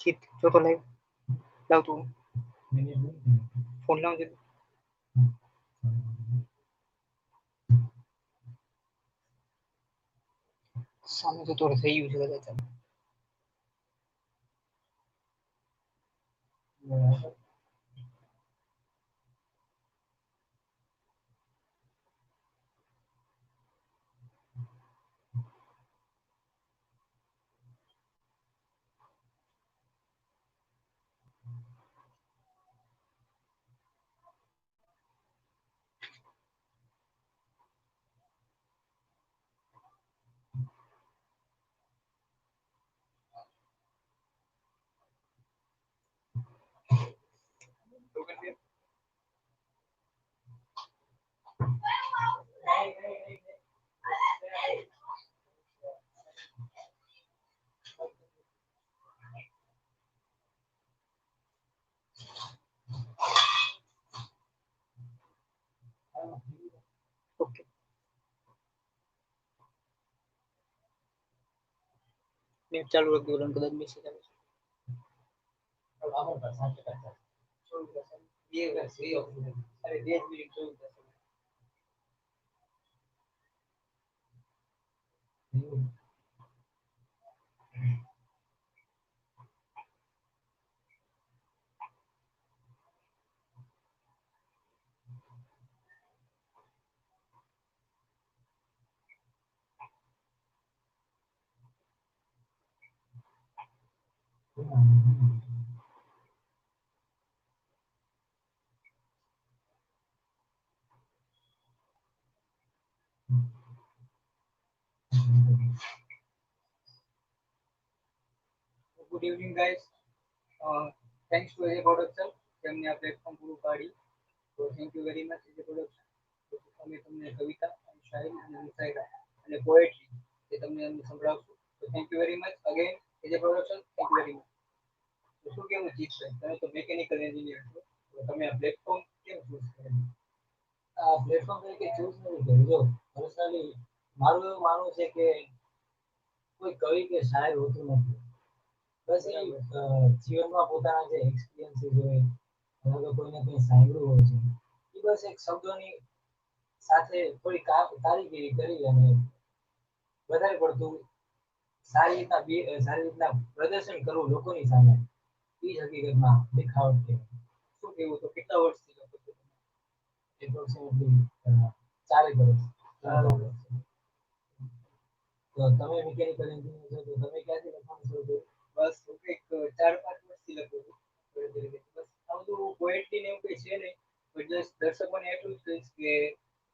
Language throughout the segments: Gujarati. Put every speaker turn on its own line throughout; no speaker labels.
જીત જો તો લાઈવ લાવ તું ફોન લાવ જે સામે તો થોડું થઈ ગયું છે કદાચ ઓકે નેટ ચાલુ રાખ દો કદાચ મેસેજ આવે good evening guys thanks to AJ production જેમને આ પ્લેટફોર્મ પૂરું પાડ્યું તો thank you very much AJ production અમે તમને કવિતા શાયરી અને મુશાયરા અને પોએટ્રી એ તમને અમે સંભળાવશું તો thank you very much again AJ production thank you very much તો શું કેવું જીતભાઈ તમે તો મેકેનિકલ એન્જિનિયર છો તો તમે આ પ્લેટફોર્મ કેમ ચૂઝ કર્યું આ પ્લેટફોર્મ તરીકે ચૂઝ નથી કર્યું જો પર્સનલી મારું એવું માનવું છે કે કોઈ કવિ કે શાયર હોતું નથી બસ એ જીવનમાં પોતાના જે એક્સપિરિયન્સીસ હોય અથવા તો કોઈને કંઈ સાંભળ્યું હોય છે એ બસ એક શબ્દોની સાથે થોડી કારીગીરી કરી અને વધારે પડતું સારી રીતના પ્રદર્શન કરવું લોકોની સામે એ જ હકીકતમાં દેખાવટ છે શું કેવું તો કેટલા વર્ષથી લખો છો એપ્રોક્સિમેટલી 4 વર્ષ તો તમે મિકેનિકલ એન્જિનિયર છો તો તમે ક્યાંથી લખવાનું શરૂ કર્યું બસ હું કંઈક 4-5 વર્ષથી લખું છું બસ આ બધું પોએટ્રી ને એવું કંઈ છે નહીં પણ જસ્ટ દર્શકોને એટલું જ કહીશ કે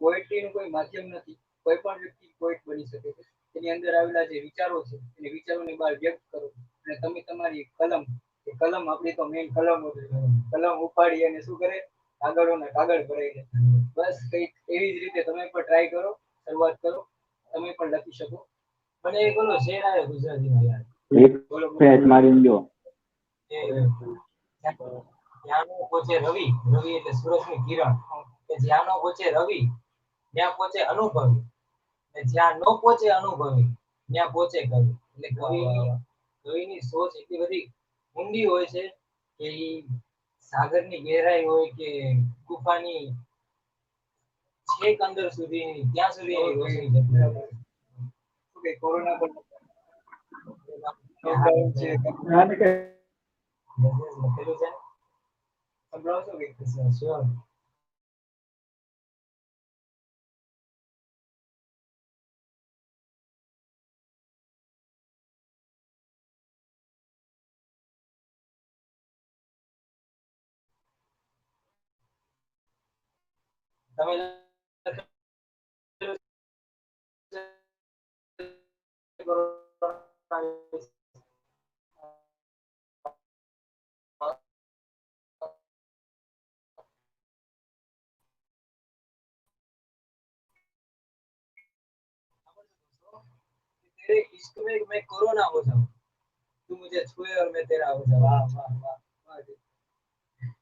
પોએટ્રીનું કોઈ માધ્યમ નથી કોઈ પણ વ્યક્તિ પોએટ બની શકે છે એની અંદર આવેલા જે વિચારો છે એને વિચારોને બહાર વ્યક્ત કરો અને તમે તમારી કલમ એ કલમ આપણી તો મેઇન કલમ કલમ ઉપાડી અને શું કરે કાગળોના કાગળ ભરાઈ જાય બસ કંઈક એવી જ રીતે તમે પણ ટ્રાય કરો શરૂઆત કરો તમે પણ લખી શકો મને એક બોલો શેર આવે ગુજરાતીમાં યાર બોલો
ફેટ મારીને જો
જ્યાં નો પહોંચે રવિ રવિ એટલે સૂરજની કિરણ કે જ્યાં નો પહોંચે રવિ ત્યાં પહોંચે અનુભવી અને જ્યાં નો પહોંચે અનુભવી ત્યાં પહોંચે કવિ એટલે કવિની સોચ એટલી બધી ઊંડી હોય છે કે ઈ સાગરની ગહેરાઈ હોય કે ગુફાની છેક અંદર સુધી ત્યાં સુધી એની રોશની જતી હોય શું કે કોરોના પર લખેલું છે સંભળાવશો કે શ્યોર તમે तेरे इश्क में मैं कोरोना हो जाऊं तू मुझे छुए और मैं तेरा हो जाऊं वाह वाह वाह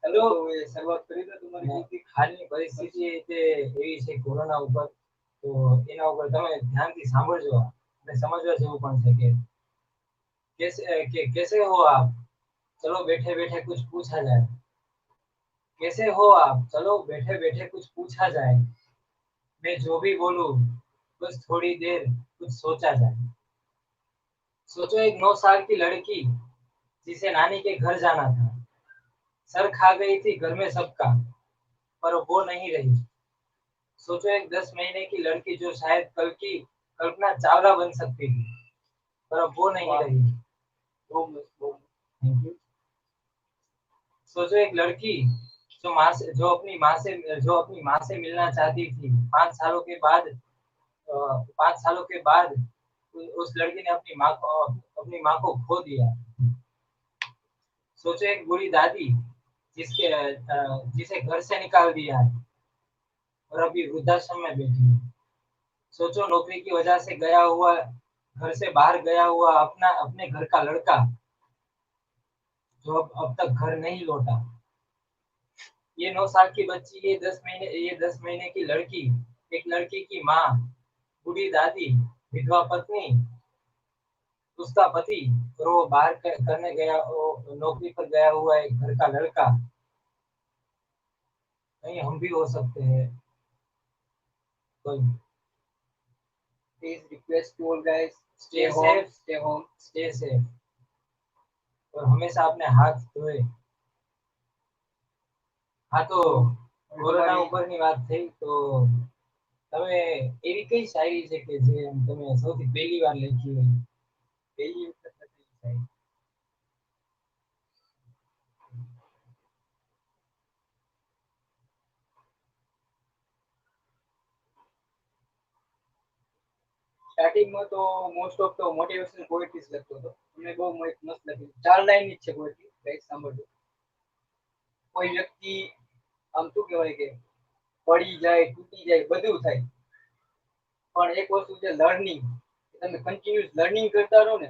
હેલો શરૂઆત કરી દો તમારી ગીતની હાલની પરિસ્થિતિ તે એવી છે કોરોના ઉપર તો એના ઉપર તમે ધ્યાનથી સાંભળજો અને સમજવા જેવું પણ છે કે कैसे हो आप
चलो बैठे बैठे कुछ पूछा जाए। कैसे हो आप, चलो बैठे बैठे कुछ पूछा जाए। मैं जो भी बोलूं बस थोड़ी देर कुछ सोचा जाए। सोचो एक 9 साल की लड़की जिसे नानी के घर जाना था। सर खा गई थी घर में सबका, पर वो नहीं रही। सोचो एक 10 महीने की लड़की जो शायद कल की कल्पना चावला बन सकती थी, पर अब वो नहीं
वाह,
रही।
बहुत
थैंक यू। सोचो एक लड़की जो माँ से जो अपनी माँ से मिलना चाहती थी। 5 सालों के बाद 5 सालों के बाद उस लड़की ने अपनी माँ को खो दिया। सोचो एक बुरी दादी जिसे घर से निकाल दिया है और अभी वृद्धाश्रम में बैठी है। सोचो नौकरी की वजह से घर से बाहर गया हुआ अपने घर का लड़का जो अब तक घर नहीं लौटा। ये 9 साल की बच्ची, ये 10 महीने की लड़की, एक लड़की की माँ, बूढ़ी दादी, विधवा पत्नी, उसका पति, और वो करने गया, वो नौकरी पर गया हुआ एक घर का लड़का। कहीं हम भी हो सकते हैं। तो
Please request to all guys,
stay safe,
stay home.
Stay safe, और हमेशा अपने हाथ धोए। हाँ તો કોરોના ઉપરની વાત થઈ તો તમે એવી કઈ શાયરી છે કે જે તમે સૌથી પહેલી વાર લખી હોય?
પહેલી વખત લખેલી શાયરી. સ્ટાર્ટિંગમાં તો મોસ્ટ ઓફ તો મોટિવેશનલ પોએટ્રી લખતો હતો. મને બહુ મસ્ત લખી 4 લાઈન ની જ છે પોએટ્રી, ગાઈસ સાંભળજો. કોઈ વ્યક્તિ આમ શું કહેવાય કે પડી જાય, તૂટી જાય, બધું થાય, પણ એક વસ્તુ છે લર્નિંગ. તમે કન્ટિન્યુઅસ લર્નિંગ કરતા રહો ને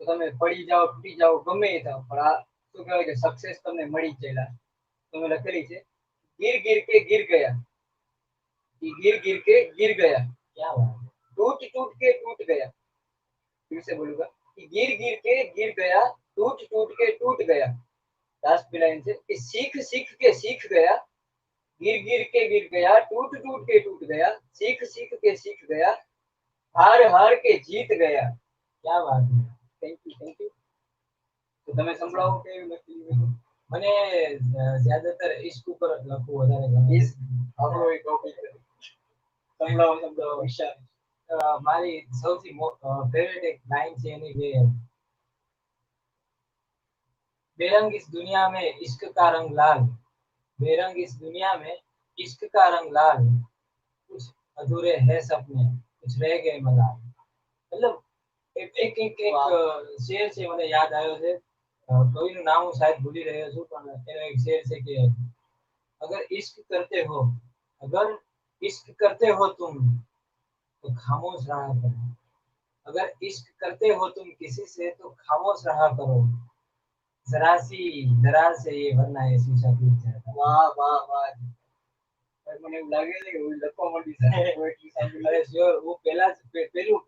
તો તમે પડી જાઓ, તૂટી જાઓ, ગમે એ થાવ, પણ આ શું કહેવાય કે સક્સેસ તમને મળી જ જાય. તમે લખેલી છે गिर गिर के गिर गया, कि गिर गिर के गिर गया,
क्या बात है।
टूट टूट के टूट गया. फिर से बोलूंगा कि गिर गिर के गिर गया, टूट टूट के टूट गया. लास्ट पे लाइन से कि सीख सीख के सीख गया, गिर गिर के गिर गया, टूट टूट के टूट गया, सीख सीख के सीख गया, हार हार के जीत गया.
क्या बात है।
Thank you, thank you. તો તમે સંભળાવો કે લખેલી હોય તો.
મને જ્યાદાતર ઇશ્ક ઉપર લખવું વધારે ગમે.
ઇશ્ક આપણો એક ટોપિક છે. સંભળાવો, સંભળાવો વિશાલ.
મારી સૌથી ફેવરેટ એક લાઈન છે એની કે बेरंग इस दुनिया में इश्क का रंग लाल, बेरंग इस दुनिया में इश्क का रंग लाल, कुछ अधूरे है सपने, कुछ रह गए मलाल. मतलब એક શેર છે મને યાદ આવ્યો છે. કવિનું નામ હું શાયદ ભૂલી રહ્યો છું, પણ એનો એક શેર છે કે अगर इश्क करते हो अगर इश्क करते हो तुम तो खामोश रहा करो, अगर इश्क करते हो तुम किसी से तो खामोश रहा करो, जरा सी दरार से ये वरना ये शीशा टूट जाता.
વાહ વાહ વાહ. મને એવું લાગે છે કે હું લખવા માંડી છે પોએટ્રી સાંભળી.
અરે શ્યોર, હું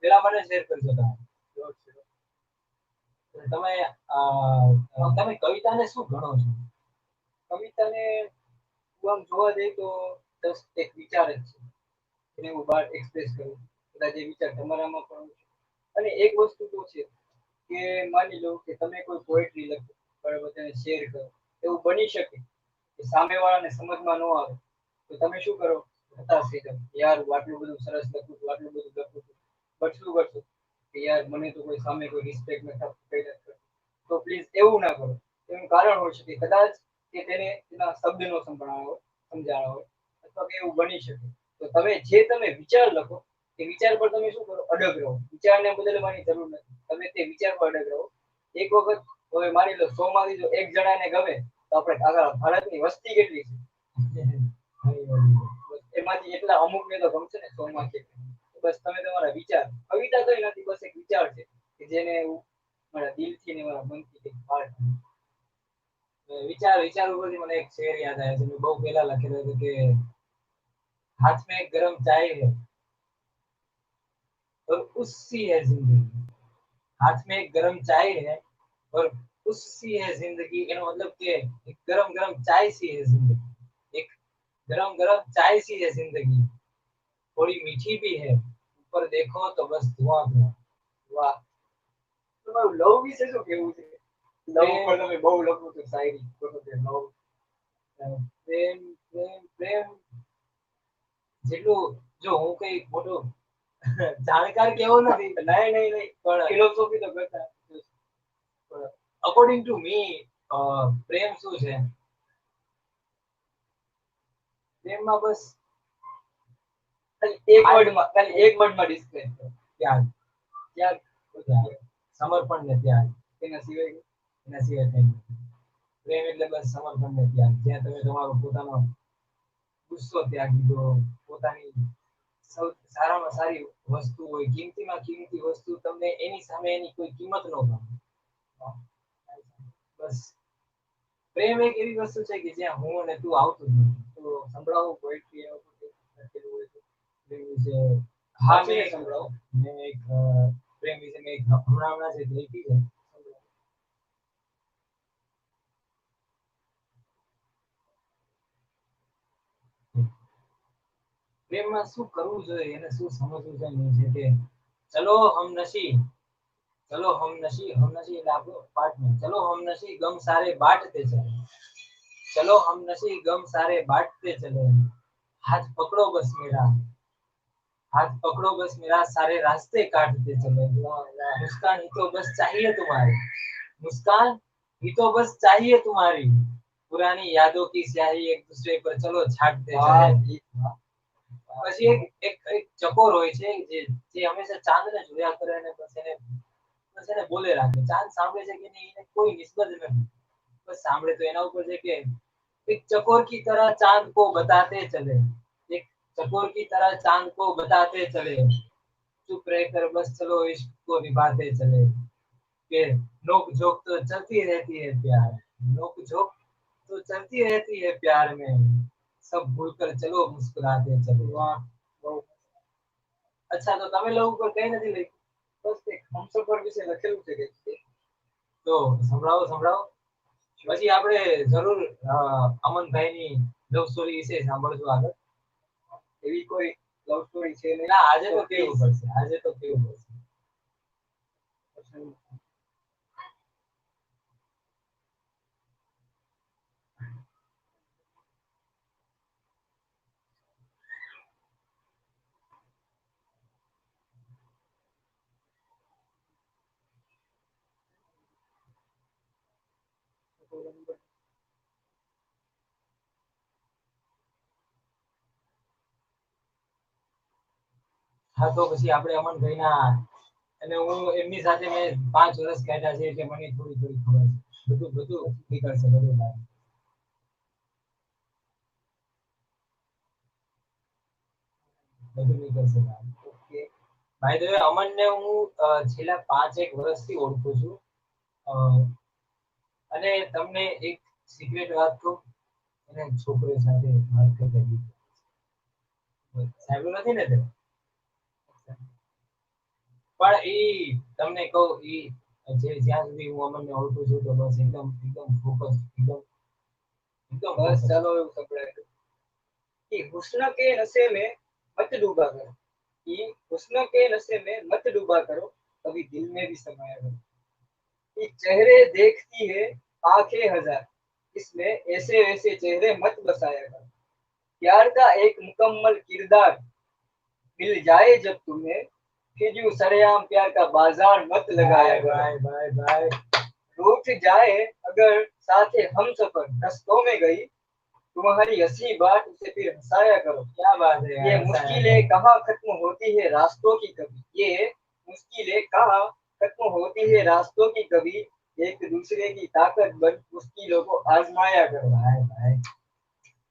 પેલા મને શેર કરજો તમે. તમે તમે કવિતાને શું ગણો છો?
કવિતાને હું આમ જોવા જઈએ તો જસ્ટ એક વિચાર જ છે, એને હું બહાર એક્સપ્રેસ કરું. કદાચ એ વિચાર તમારામાં પણ છે. અને એક વસ્તુ તો છે કે માની લો કે તમે કોઈ પોએટ્રી લખો, બરાબર, તેને શેર કરો, એવું બની શકે કે સામેવાળાને સમજમાં ન આવે તો તમે શું કરો, હતાશ થઈ જાવ, યાર હું આટલું બધું સરસ લખું છું, આટલું બધું લખું છું, બટ શું કરશો કે યાર મને તો કોઈ સામે કોઈ રિસ્પેક્ટ નથી આપતું, કઈ નથી કરતું. તો પ્લીઝ એવું ના કરો. એનું કારણ હોય શકે કદાચ કે તેને એના શબ્દ નો સમજાણો હોય, અથવા કે એવું બની શકે. તો તમે વિચાર લખો એ વિચાર પર તમે શું કરો, અડગ રહો. વિચારને બદલવાની જરૂર નથી, તમે તે વિચાર પર અડગ રહો. એક વખત હવે માની લો 100 માંથી જો એક જણાને ગમે તો આપણે આખા ભારતની વસ્તી કેટલી છે, એમાંથી એટલા અમુકને તો ગમશે ને 100 માંથી. બસ તમે તમારા વિચાર, કવિતા કઈ નથી, બસ એક વિચાર છે કે જેને હું મારા દિલથી ને મારા મનથી કંઈક બહાર કાઢું.
વિચાર ઉપરથી મને એક શેર યાદ આવ્યો છે. મેં બહુ પહેલા લખેલો હતો કે हाथ में एक गरम चाय है और उससी है जिंदगी, हाथ में एक गरम चाय है और उस सी है जिंदगी એનો મતલબ કે એક ગરમ ગરમ ચાય सी है जिंदगी एक गरम गरम चाय सी है जिंदगी थोड़ी मीठी भी है ऊपर देखो तो बस धुआं धुआं
વાહ, તમારું લવ વિશે શું કેવું છે? લવ ઉપર તમે બહુ લખો છો શાયરી કરો છો લવ.
પ્રેમ પ્રેમ પ્રેમ જેટલું જો હું કઈ મોટો જાણકાર કેવો નથી
નહીં નહીં નહીં,
પણ
ફિલોસોફી તો કરતા.
અકોર્ડિંગ ટુ મી પ્રેમ શું છે પ્રેમમાં બસ
ખાલી એક વર્ડમાં ડિસ્ક્રાઇબ કરો.
ત્યાગ
ત્યાગ.
ત્યાગ સમર્પણ ને ત્યાગ
એના સિવાય
એના સિવાય કંઈ નથી પ્રેમ એટલે બસ સમર્પણ ને ત્યાગ જ્યાં તમે તમારો પોતાનો ગુસ્સો ત્યાગી દો પોતાની સારામાં સારી વસ્તુ હોય કિંમતીમાં કિંમતી વસ્તુ તમને એની સામે એની કોઈ કિંમત ન ગમે બસ પ્રેમ એક એવી વસ્તુ છે કે જ્યાં હું અને તું આવતું જ નથી.
તો સંભળાવો પોએટ્રી લખેલું હોય તો
પ્રેમ વિશે હા
વાંચીને
મેં
સંભળાવો.
મેં એક પ્રેમ વિશે મેં એક હમણાં જ એક લખી છે પ્રેમમાં શું કરવું જોઈએ એને શું સમજવું જોઈએ છે કે ચલો હમનશી એટલે આપણો પાર્ટનર ચલો હમનશી ગમ સારે બાंटते चले चलो हमनशी गम सारे बांटते चले हाथ पकड़ो बस मेरा सारे रास्ते काटते चले मुस्कान ही तो बस चाहिए तुम्हारी मुस्कान ही तो बस चाहिए तुम्हारी पुरानी यादों की स्याही एक दूसरे पर चलो छाटते चले પછી એક ચકોર હોય છે જે હંમેશા ચાંદને જોયા કરે અને બસ એને બોલે રાખે ચાંદ સાંભળે છે કે નહીં એને કોઈ નિસ્બત નથી બસ સાંભળે તો એના ઉપર છે કે एक चकोर की तरह चांद को बताते चले एक चकोर की तरह चांद को बताते चले चुप रहकर बस चलो इश्क को निभाते चले के नोक झोंक तो चलती रहती है प्यार नोक झोंक तो चलती रहती है प्यार में सब भूलकर चलो मुस्कुराते चलो
વાહ, બહુ.
अच्छा तो તમે લોકો પર કઈ નથી લખ્યું
બસ એક હમસફર વિશે લખેલું છે કે
તો સંભળાવો પછી આપણે જરૂર અમનભાઈની લવ સ્ટોરી વિશે સાંભળશું આગળ
એવી કોઈ લવ સ્ટોરી છે નહીં.
ના આજે તો કેવું પડશે હા તો પછી આપણે અમનભાઈના અને હું એમની સાથે મેં 5 વર્ષ કાઢ્યા છે એટલે મને થોડી ખબર છે બધું નીકળશે બધું બહાર નીકળશે બહાર
ઓકે.
ભાઈ ધ વે અમનને હું છેલ્લા 5-1 વર્ષથી ઓળખું છું અને તમને એક સિક્રેટ વાત કહું એને છોકરીઓ સાથે વાત કરી સાહેબ નથી ને તે પણ એ તમને કહું એ જે જ્યાં સુધી હું અમનને ઓળખું છું તો બસ એકદમ ફોકસ એકદમ
બસ ચાલો એવું સંભળાય कि हुस्न के नशे में मत डूबा करो कि हुस्न के नशे में मत डूबा करो कभी दिल में भी समाया करो कि चेहरे देखती है आंखें हजार इसमें ऐसे वैसे चेहरे मत बसाया करो प्यार का एक मुकम्मल किरदार मिल जाए जब तुम्हें फिर यूं सरेआम प्यार का बाजार मत लगाया करो
भाई
रूठ जाए अगर साथे हम सफर रस्तों में गई तुम्हारी हंसी बात उसे फिर हंसाया करो
क्या बात है
ये मुश्किलें कहाँ खत्म होती है रास्तों की कभी ये मुश्किलें कहाँ खत्म होती है रास्तों की कभी एक दूसरे की ताकत बन मुश्किलों को आजमाया करो
भाई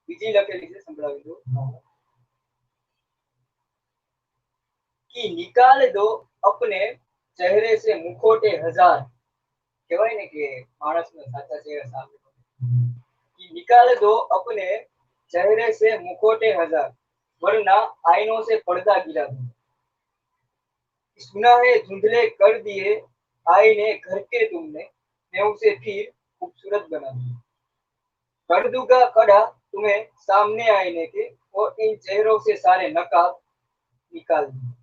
બીજી લખેલી છે સંભળાવી દો कि निकाल दो अपने चेहरे से मुखोटे हजार કહેવાય ને કે માણસનો સાચા ચહેરા સામે कि निकाल दो अपने चेहरे से मुखोटे हजार वरना आईनों से पर्दा गिरा दो सुना है धुंधले कर दिए आईने घर के तुमने मैं उसे फिर खूबसूरत बना दूंगा। कर दूंगा खड़ा तुम्हें सामने आईने के, और इन चेहरों से सारे नकाब निकाल दूंगा।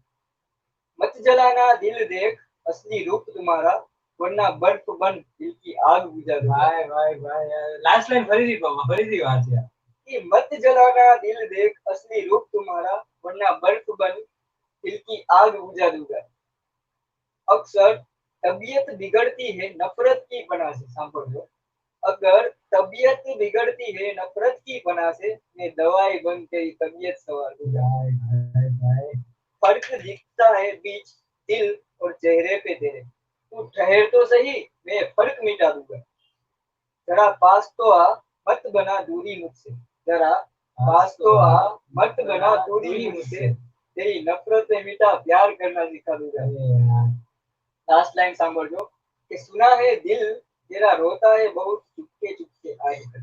मत जलाना दिल देख असली रूप तुम्हारा, वरना बर्फ बन दिल की आग बुझा दूंगा।
भाई भाई भाई लास्ट लाइन फरी थी बात यार।
कि मत जलाना दिल देख असली रूप तुम्हारा, वरना बर्फ बन दिल की आग बुझा दूंगा। अक्सर तबीयत बिगड़ती है नफरत की बना से, सांभर लो। अगर तबीयत बिगड़ती है नफरत की बना से, मैं दवाई बन तेरी तबीयत संवार दूंगा।
भाई भाई भाई
फर्क दिखता है बीच दिल और चेहरे पे तेरे, तू ठहर तो सही, मैं फर्क मिटा दूंगा। जरा पास तो आ, मत बना दूरी मुझसे, जरा पास तो आ, मत बना दूरी मुझसे, तेरी नफरतें मिटा प्यार करना सिखा दूंगा।
अरे यार
लास्ट लाइन सांभळजो कि सुना है दिल तेरा रोता है बहुत चुपके चुपके आजकल।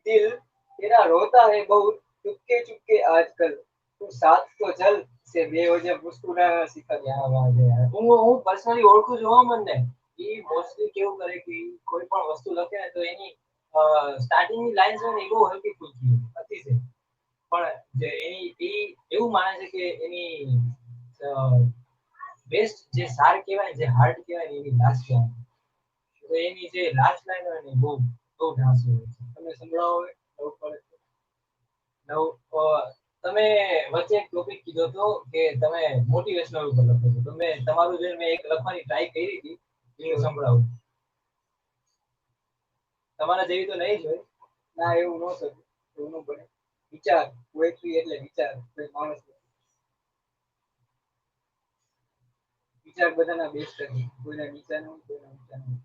दिल तेरा रोता है बहुत चुपके चुपके आजकल, तू साथ तो चल से बेवजह मुस्कुराना सिखा दे।
क्या बात है यार। હું પર્સનલી ઓળખું છું હો મને ઈ મોસ્ટલી કેવું કરે કે ઈ કોઈ પણ વસ્તુ લખે ને તો એની સ્ટાર્ટિંગની લાઈન્સ હોય ને એ બહુ હલકી ફૂલકી હોય અતિશય પણ જે એની ઈ એવું માને છે કે એની બેસ્ટ જે સાર કહેવાય જે હાર્ડ કહેવાય ને એની લાસ્ટ કહેવાય તો એની જે લાસ્ટ લાઈન હોય ને બહુ બહુ ઢાંસુ હોય છે
તમે સંભળાવો હવે, નવું પડે.
નવ તમે વચ્ચે એક ટોપિક કીધો હતો કે તમે મોટિવેશનલ ઉપર લખો છો તમે તમારું જે મેં એક લખવાની ટ્રાય કરી હતી એ હું સંભળાવું તમારા જેવી તો નહીં જ હોય
ના એવું ન શકે, એવું ન બને. વિચાર, પોએટ્રી એટલે વિચાર, કોઈ માણસ વિચાર બધાના બેસ્ટ હોય, કોઈના નીચા ન હોય, કોઈના ઊંચા ન હોય.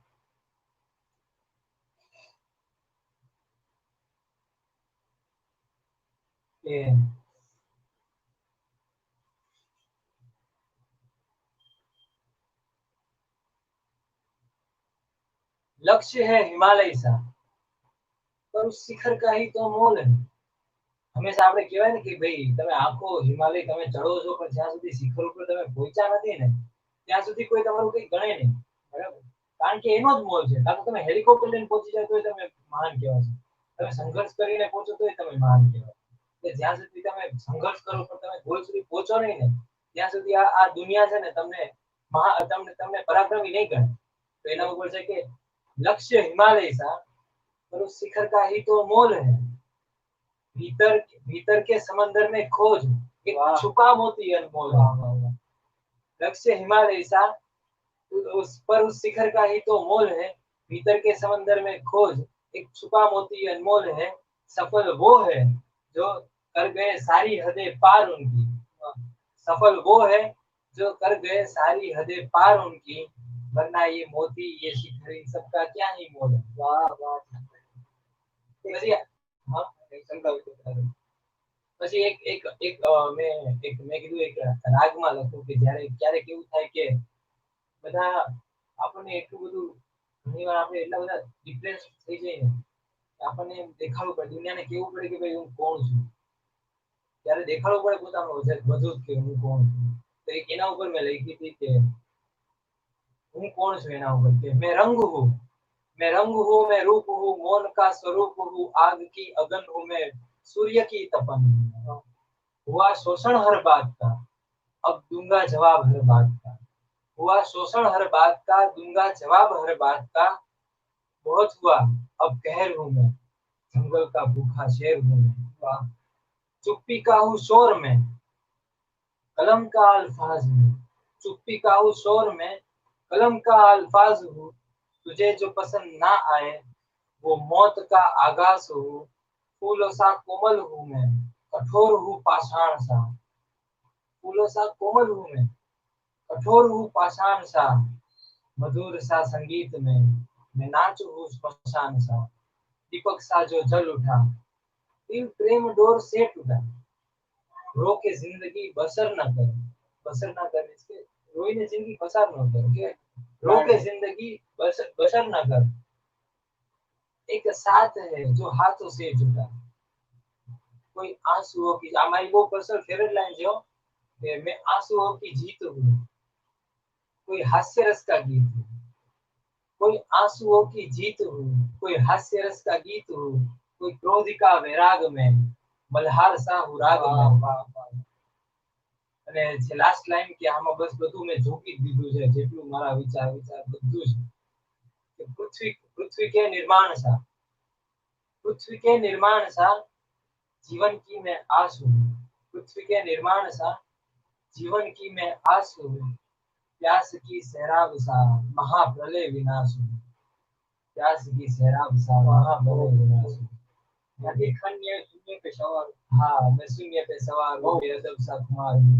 કે लक्ष्य है हिमालय सा पर उस शिखर का ही तो मोल है હંમેશા આપણે કહેવાય ને કે ભાઈ તમે આખો હિમાલય તમે ચડો છો પણ જ્યાં સુધી શિખર ઉપર તમે પહોંચ્યા નથી ને ત્યાં સુધી કોઈ તમારું કંઈ ગણે નહીં બરાબર કારણ કે એનો જ મોલ છે કાં તો તમે હેલિકોપ્ટર લઈને પહોંચી જાવ તોય તમે મહાન કહેવાય છો તમે સંઘર્ષ કરીને પહોંચો તોય તમે મહાન કહેવાય એટલે જ્યાં સુધી તમે સંઘર્ષ કરો પણ તમે ગોલ સુધી પહોંચો નહીં ને ત્યાં સુધી આ દુનિયા છે ને તમને તમને પરાક્રમી નહીં ગણે તો એના ઉપર છે કે लक्ष्य हिमालय सा पर उस शिखर का ही तो मोल है भीतर भीतर के समंदर में खोज एक छुपा मोती अनमोल है लक्ष्य हिमालय सा उस शिखर का ही तो मोल है भीतर के समंदर में खोज एक छुपा मोती अनमोल है सफल वो है जो कर गए सारी हदें पार उनकी सफल वो है जो कर गए सारी हदें पार उनकी वरना ये मोती ये शिखर इन सबका क्या ही मोल है
વાહ વાહ.
પછી હા
સંભળાવી દો બરાબર.
પછી મેં કીધું એક રાગમાં લખું કે જ્યારે ક્યારેક એવું થાય કે બધા આપણને એટલું બધું ઘણીવાર આપણે એટલા બધા ડિપ્રેસ થઈ જઈએ ને કે આપણને એમ દેખાડવું પડે દુનિયાને કેવું પડે કે ભાઈ હું કોણ છું ત્યારે દેખાડવું પડે પોતાનું વજૂદ કે હું કોણ છું તો એના ઉપર મેં લખી હતી કે હું કોણ છું એના ઉપર કે मैं रंग हूँ मैं रूप हूँ मौन का स्वरूप हूँ आग की अगन हूँ मैं सूर्य की तपन हुआ शोषण हर बात का अब दूंगा जवाब हर बात का हुआ शोषण हर बात का दूंगा जवाब हर बात का बहुत हुआ अब कहर हूँ मैं जंगल का भूखा शेर हूँ मैं चुप्पी का हूँ शोर में कलम का अल्फाज में चुप्पी का हूँ शोर में कलम का अल्फाज हूँ तुझे जो पसंद ना आए वो मौत का आगाज हूँ फूलों सा कोमल हूँ मैं कठोर हूँ पाषाण सा फूलों सा कोमल हूँ मैं कठोर हूँ पाषाण सा मधुर सा संगीत में मैं नाच हूँ स्मशान सा दीपक सा जो जल उठा दिल प्रेम डोर से टूटा रो के जिंदगी बसर न कर इसके रोई ने जिंदगी बसर न कर के रो के जिंदगी बसर न कर एक साथ है जो हाथों से जुटा कोई आंसुओं की हमारी वो पर्सनल फेवरेट लाइन जो कि मैं आंसुओं की जीत हूँ कोई हास्य रस का गीत हूँ कोई आंसुओं की जीत हूँ, कोई हास्य रस का गीत हूँ, कोई क्रोध का वैराग में, मल्हार सा हूँ राग में. અને જે લાસ્ટ લાઈન કે આમાં બસ બધું મેં ઝોકી જ દીધું છે, જેટલું મારા વિચાર બધું જ કે પૃથ્વી के निर्माण सा, पृथ्वी के निर्माण सा जीवन की मैं आस हूँ, पृथ्वी के निर्माण सा जीवन की मैं आस हूँ, प्यास की सैराब सा महाप्रलय विनाश हूँ, प्यास की सैराब सा महाप्रलय विनाश हूँ.
नदी खन्य शून्य पे सवार.
हाँ, मैं शून्य पे सवार हूँ, बेअदब सा खुमार हूँ.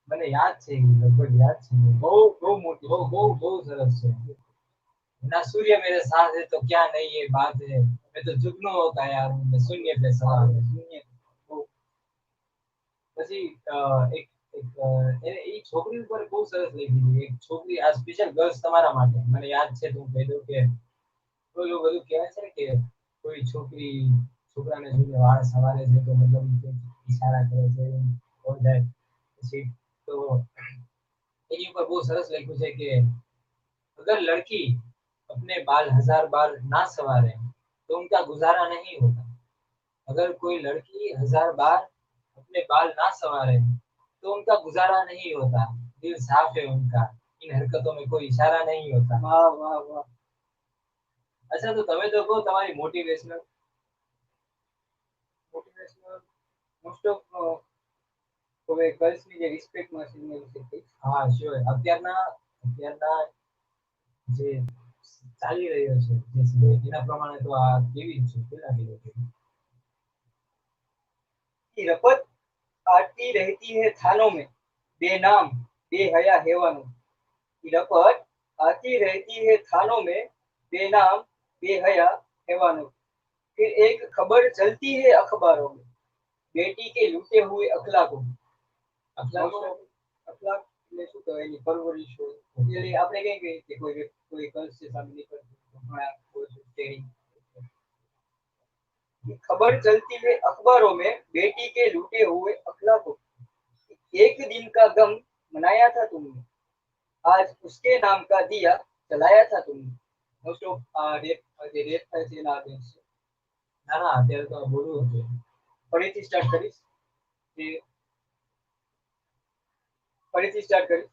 મને યાદ છે, લગભગ યાદ છે. બહુ મોટી, બહુ સરસ છે. ना सूर्य मेरे साथ है तो क्या नहीं ये बात है, मैं तो जुगनू होता यार हूँ, मैं शून्य पे सवार हूँ. પછી એક એક એને એ છોકરી ઉપર બહુ સરસ લખી છે. એક છોકરી આ સ્પેશિયલ ગર્લ્સ તમારા માટે મને યાદ છે તો હું કહી દઉં કે પેલું બધું કહેવાય છે ને કે કોઈ છોકરી છોકરાને જોઈને વાળ સવારે છે તો મતલબ ઈશારા કરે છે હો જાય. પછી તો એની ઉપર બહુ સરસ લખ્યું છે કે अगर लड़की अपने बाल 1000 बार ना संवारे तो उनका गुजारा नहीं होता. अगर कोई लड़की 1000 बार अपने बाल ना संवारे तो उनका गुजारा नहीं होता. दिल साफ है उनका, इन हरकतों में कोई इशारा नहीं होता.
વાહ વાહ વાહ.
अच्छा तो તમે તો કહો તમારી મોટિવેશનલ
મોસ્ટ ઓફ હવે ગર્લ્સની જે રિસ્પેક્ટમાં છે એના વિશે કહીશ.
હા શ્યોર. અત્યારના જે ચાલી રહ્યો છે જે એના પ્રમાણે તો આ કેવી જ છે પેલા કીધું છે.
की रपट आती रहती है थानों में बेनाम बेहया हैवानों की रपट आती रहती है थानों में बेनाम बेहया हैवानों. फिर एक खबर चलती है अखबारों में बेटी के लूटे हुए अखलाकों.
અખલાકો
અખલાક એટલે શું કહેવાય એની પરવરિશ હોય એટલે આપણે કઈ કહીએ કે કોઈ ગર્લ્સ છે સામે નીકળતી ઘણા કેરિંગ. खबर चलती है अखबारों में बेटी के लूटे हुए अखलाकों. एक दिन का गम मनाया था तुमने आज उसके नाम का दिया जलाया था तुमने. મોસ્ટ ઓફ જે રેપ થાય છે એના આદેશ છે.
ના ના અત્યારે તો બોલવું છે.
ફરીથી સ્ટાર્ટ કરીશ फरीથી स्टार्ट करी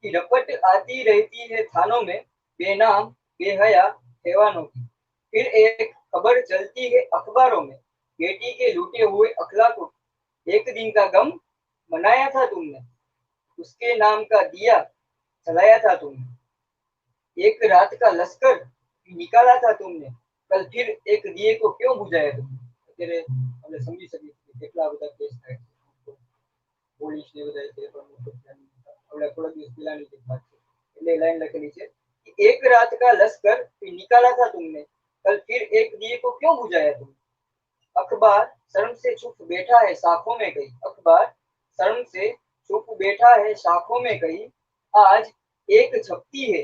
कि रपट आती रहती है थानों में बेनाम बेहया हैवानों की. फिर एक खबर चलती है अखबारों में बेटी के लूटे हुए अखलाकों. एक दिन का गम मनाया था तुमने उसके नाम का दिया जलाया था तुमने. एक रात का लश्कर निकाला था तुमने कल फिर एक दिए को क्यों बुझाया तुमने. અત્યારે આપણે સમજી શકીએ કેટલા બધા કેસ થાય છે પોલીસ ને બધા છે પણ આપણે થોડા દિવસ પહેલાની જ વાત છે એટલે લાઈન લખેલી છે कि एक रात का लश्कर निकाला था तुमने कल फिर एक दिए को क्यों बुझाया तुमने. अखबार शर्म से चुप बैठा है शाखों में गई अखबार शर्म से चुप बैठा है शाखों में गई. आज एक छपती है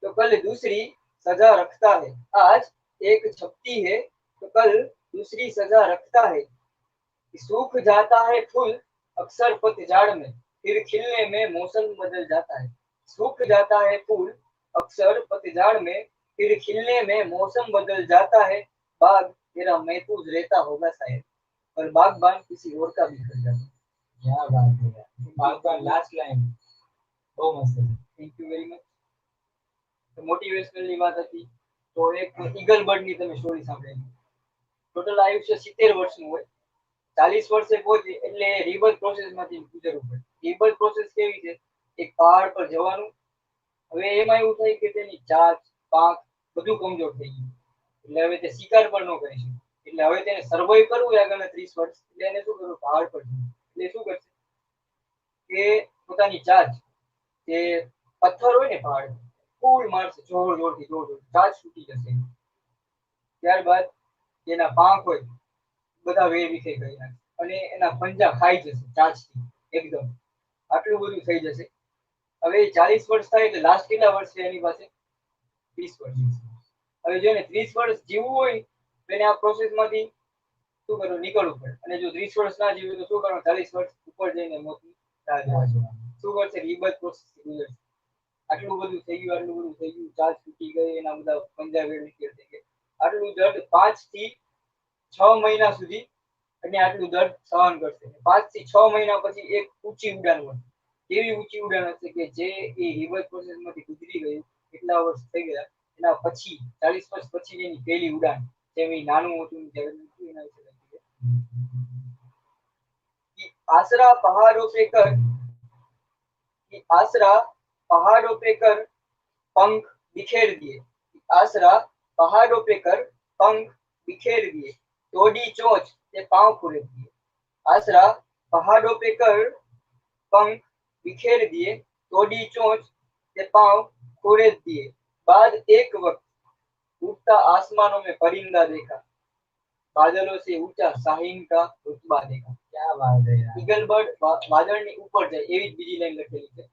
तो कल दूसरी सजा रखता है. आज एक छपती है तो कल दूसरी सजा रखता है. सूख जाता है फूल अक्सर पतझड़ में फिर खिलने में मौसम बदल जाता है. सूख जाता है फूल अक्सर पतझड़ में फिर खिलने में मौसम बदल जाता है. बाग तेरा महफूज रहता होगा शायद पर बागबान किसी और का बिखर जाता है.
क्या बात है यार. બાગબાન લાસ્ટ લાઈન બહુ મસ્ત છે.
Thank you very much. મોટિવેશનલની વાત હતી તો એક ઈગલ બર્ડની તમે સ્ટોરી સાંભળેલી. ટોટલ આયુષ્ય 70 વર્ષનું હોય 40 વર્ષે પહોંચે એટલે રિબર્થ પ્રોસેસમાંથી ગુજરવું પડે. રિબર્થ પ્રોસેસ કેવી છે એક પહાડ પર જવાનું. હવે એમાં એવું થાય કે તેની ચાંચ પાંખ બધું કમજોર થઈ ગયું એટલે હવે તે શિકાર પણ ન કરી શકે. એટલે હવે તેને સર્વાઈવ કરવું આગળના 30 વર્ષ એટલે એને શું કરવું પહાડ પર જવું. એટલે શું કરશે કે પોતાની ચાંચ જે પથ્થર હોય ને પહાડ ફૂલ મારશે જોર જોરથી ચાંચ તૂટી જશે. ત્યારબાદ જેના પાંખ હોય બધા વેર વિખે કરી નાખે અને એના પંજા ખાઈ જશે ચાંચથી એકદમ. આટલું બધું થઈ જશે. હવે 40 વર્ષ થાય એટલે લાસ્ટ કેટલા વર્ષ છે એની પાસે 30 વર્ષ. હવે જો એને 30 વર્ષ જીવવું હોય તો એને આ પ્રોસેસમાંથી શું કરવું નીકળવું પડે. અને જો 30 વર્ષ ના જીવે તો શું કરવું 40 વર્ષ ઉપર જઈને મોતની રાહ જોવાની. શું કરશે રિબર્થ પ્રોસેસ ગુજરશે. આટલું બધું થઈ ગયું, આટલું બધું થઈ ગયું, ચાલ છૂટી ગઈ, એના બધા પંજા વેડ થઈ ગયા, આટલું દર્દ 5 થી 6 મહિના સુધી અને આટલું દર્દ સહન કરશે. 5 થી 6 મહિના પછી એક ઊંચી ઉડાન હોય, એવી ઊંચી ઉડાન હશે કે જે એ રિવર્સ પ્રોસેસમાંથી ગુજરી ગયું, એટલા વર્ષ થઈ ગયા, એના પછી 40 વર્ષ પછી એની પહેલી ઉડાન, જેમ એ નાનું હતું ત્યારે નહોતું, એના વિશે લખ્યું છે कि आसरा पहाड़ों पे कर कि आसरा पहाड़ों पे कर पंख बिखेर दिए, आसरा पहाड़ों पे कर पंख बिखेर दिए, तोड़ी चोंच से पांव खुरेद दिए, आसरा पहाड़ों पे कर पंख बिखेर दिए, तोड़ी चोंच से पांव खुरेद दिए, बाद एक वक्त उड़ता आसमानों में परिंदा देखा, बादलों से ऊंचा शाहीन का रुतबा देखा.
क्या बात है यार.
ईगल बर्ड वादळની ઉપર જાય એવી જ બીજી લાઈન લખેલી છે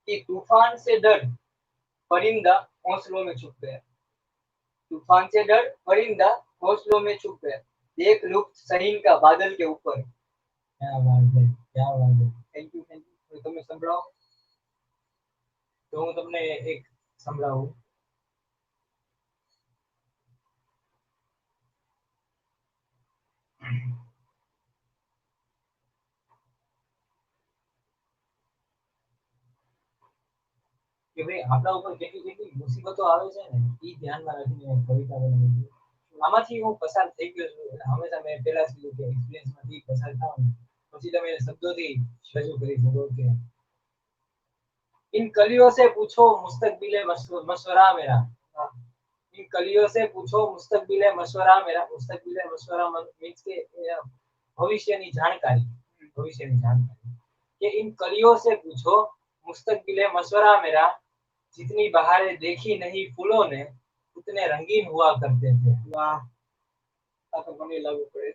कि तूफान से डर परिंदा घोंसलों में छुप गया, तूफान से डर परिंदा घोंसलों में छुप गया, देख लुप्त शहीन का बादल के ऊपर.
क्या बात है, क्या बात है.
थैंक यू તમે સંભળાવો.
તો હું તમને એક સંભળાવું. કે ભાઈ આપણા ઉપર કેટલી કેટલી મુસીબતો આવે છે ને એ ધ્યાનમાં રાખીને કવિતા બનાવી છે. આમાંથી હું પસાર થઈ ગયો છું એટલે હંમેશા મેં પહેલા જ કીધું કે એક્સપિરિયન્સમાંથી પસાર થાવ ને પછી તમે શબ્દોથી રજૂ કરી શકો કે इन कलियों से पूछो मुस्तकबिले मशवरा मेरा, इन कलियों से पूछो मुस्तकबिले मशवरा मेरा, मुस्तकबिले मशवरा मीन्स के भविष्यની જાણકારી, ભવિષ્યની જાણકારી કે इन कलियों से पूछो मुस्तकबिले मशवरा मेरा, जितनी बहारें देखी नहीं फूलों ने उतने रंगीन हुआ करते थे.
વાહ, આ તો મને લાગુ પડે.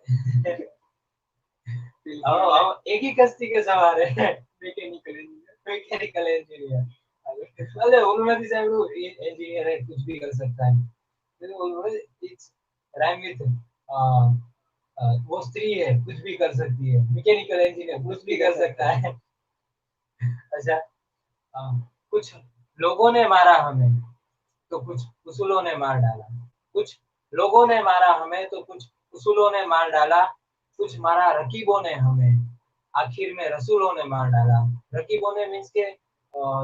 अब एक ही कश्ती के सवार है
मैकेनिकल
मैकेनिकल इंजीनियर. अरे उन्होंने भी साहब इंजीनियर है कुछ भी कर सकता है. इट्स राइम विथ वो स्त्री है कुछ भी कर सकती है, मैकेनिकल इंजीनियर कुछ भी कर सकता है. अच्छा कुछ लोगों ने मारा हमें तो कुछ उसूलों ने मार डाला, कुछ लोगों ने मारा हमें तो कुछ उसूलों ने मार डाला, कुछ मारा रकीबों ने हमें आखिर में रसूलों ने मार डाला. રકીબોને મીન્સ કે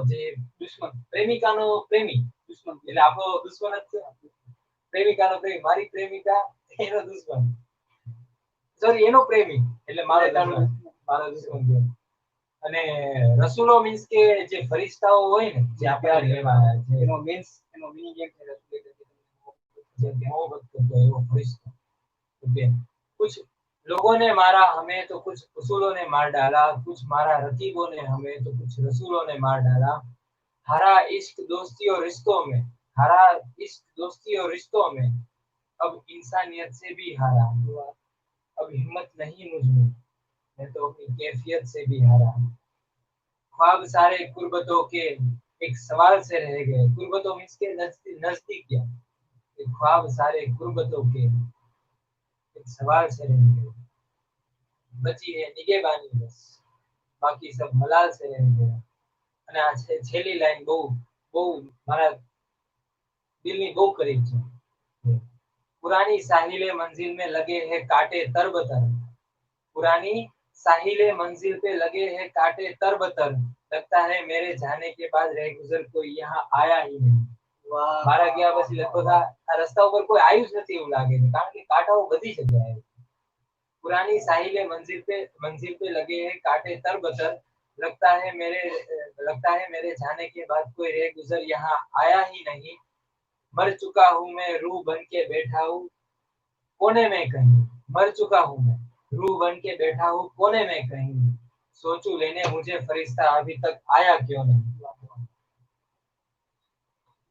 જે દુશ્મન, પ્રેમિકાનો પ્રેમી, દુશ્મન એટલે આપણો દુશ્મન જ છે. પ્રેમિકાનો પ્રેમી, મારી પ્રેમિકા એનો દુશ્મન, સોરી એનો પ્રેમી એટલે મારો દુશ્મન છે. અને રસૂલો મીન્સ કે જે ફરિશ્તાઓ હોય ને જે આપણા લેવા છે
એનો મીન્સ એનો મીનિંગ એમ છે
જે મોહબ્બત કરતો એવો ફરિશ્તો. ઓકે कुछ लोगों ने मारा हमें तो कुछ उसूलों ने मार डाला, कुछ मारा रकीबों ने हमें तो कुछ रसूलों ने मार डाला. हरा इश्क दोस्ती और रिश्तों में, हरा इश्क दोस्ती और रिश्तों में, अब इंसानियत से भी हारा, अब हिम्मत नहीं मुझ में, मैं तो अपनी कैफियत से भी हारा. ख्वाब सारे कुर्बतों के एक सवाल से रह गए, कुर्बतों मीन्स के नजदीक क्या, ख्वाब सारे कुर्बतों के एक सवाल से रह गए, बची है निगेबानी बस, बाकी सब मलाल से रह गया. અને આ છેલ્લી લાઈન બહુ બહુ મારા દિલની બહુ કરીબ છે. पुरानी साहिले मंजिल में लगे हैं कांटे तरबतर, पुरानी साहिले मंजिल पे लगे हैं कांटे तरबतर, लगता है मेरे जाने के बाद रह गुजर कोई यहाँ आया ही नहीं. મારા ગયા પછી લગભગ આ રસ્તા ઉપર કોઈ આવ્યું જ નથી એવું લાગે છે કારણ કે કાંટાઓ બધી જગ્યાએ. पुरानी साहिले मंजिल पे लगे हैं कांटे तरबतर, लगता है मेरे जाने के बाद कोई रह गुजर यहाँ आया ही नहीं. मर चुका हूँ मैं रूह बन के बैठा हूँ कोने में कहीं, मर चुका हूँ मैं रूह बन के बैठा हूँ कोने में कहीं, सोचू लेने मुझे फरिश्ता अभी तक आया क्यों नहीं.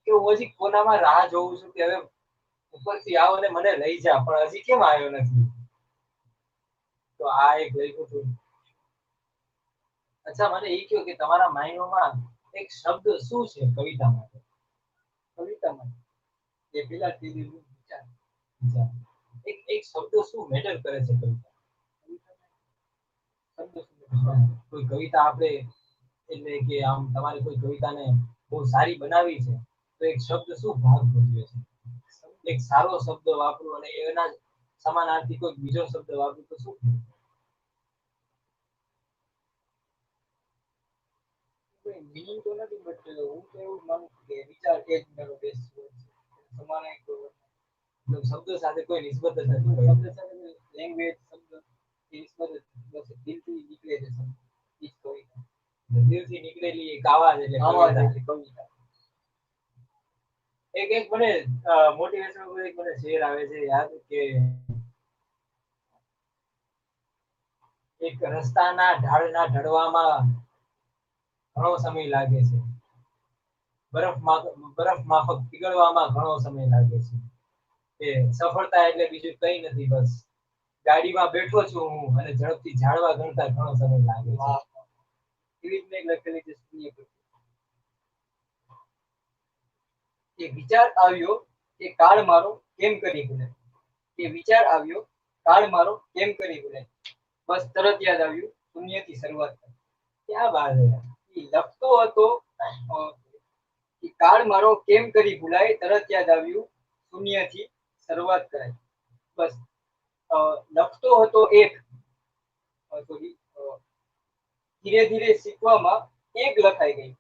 કે હું હજી કોનામાં રાહ જોઉં છું કે હવે ઉપરથી આવો ને મને લઈ જા પણ હજી કેમ આવ્યો નથી. તો આ એક લખ્યું હતું. અચ્છા મને એ કહ્યું કે તમારા માઇન્ડમાં એક શબ્દ શું છે કવિતા માટે?
કવિતા માટે એ પેલા ટીવી વિચાર
એક શબ્દ શું મેટર કરે છે કવિતા?
શબ્દ
કોઈ કવિતા આપણે એટલે કે આમ તમારે કોઈ કવિતાને બહુ સારી બનાવી છે તો એક શબ્દ શું ભાગ ભજવે છે? એક સારો શબ્દ વાપરો અને એના જ સમાનાર્થી કોઈ બીજો શબ્દ વાપરો તો શું થાય?
કોઈ meaning તો નથી, બટ હું તો એવું જ માનું છું કે વિચાર એ જ મારો best word છે. સમાન એક
મતલબ શબ્દો સાથે કોઈ નિસ્બત જ નથી
શબ્દ
કોઈ.
સાથે લેંગ્વેજ શબ્દ એ નિસ્બત જ બસ દિલથી નીકળે છે શબ્દ. ઈ જ કવિતા.
દિલથી નીકળેલી એક આવાજ એટલે
આવાજ
કવિતા.
એટલે કવિતા.
એક એક મને મોટિવેશનલ એક મને શેર આવે છે યાદ કે એક રસ્તાના ઢાળના ઢળવામાં ઘણો સમય લાગે છે. બરફ માફક પીગળવામાં ઘણો સમય લાગે છે. કે સફળતા એટલે બીજું કઈ નથી, બસ ગાડીમાં બેઠો છું હું અને ઝડપથી ઝાડવા ગણતા ઘણો સમય લાગે છે.
વાહ! એવી જ મેં એક લખેલી છે શૂન્ય પર. કે વિચાર આવ્યો કે કાળ મારો કેમ કરી ભૂલે. કે વિચાર આવ્યો કાળ મારો કેમ કરી ભૂલે. બસ તરત યાદ આવ્યું શૂન્યથી શરૂઆત કરી.
ક્યાં વાત છે યાર.
ઈ લખતો હતો કે કાળ મારો કેમ કરી ભૂલાય, તરત યાદ આવ્યું શૂન્યથી શરૂઆત કરાય. બસ લખતો હતો એક sorry, ધીરે ધીરે શીખવામાં એક લખાઈ ગઈ.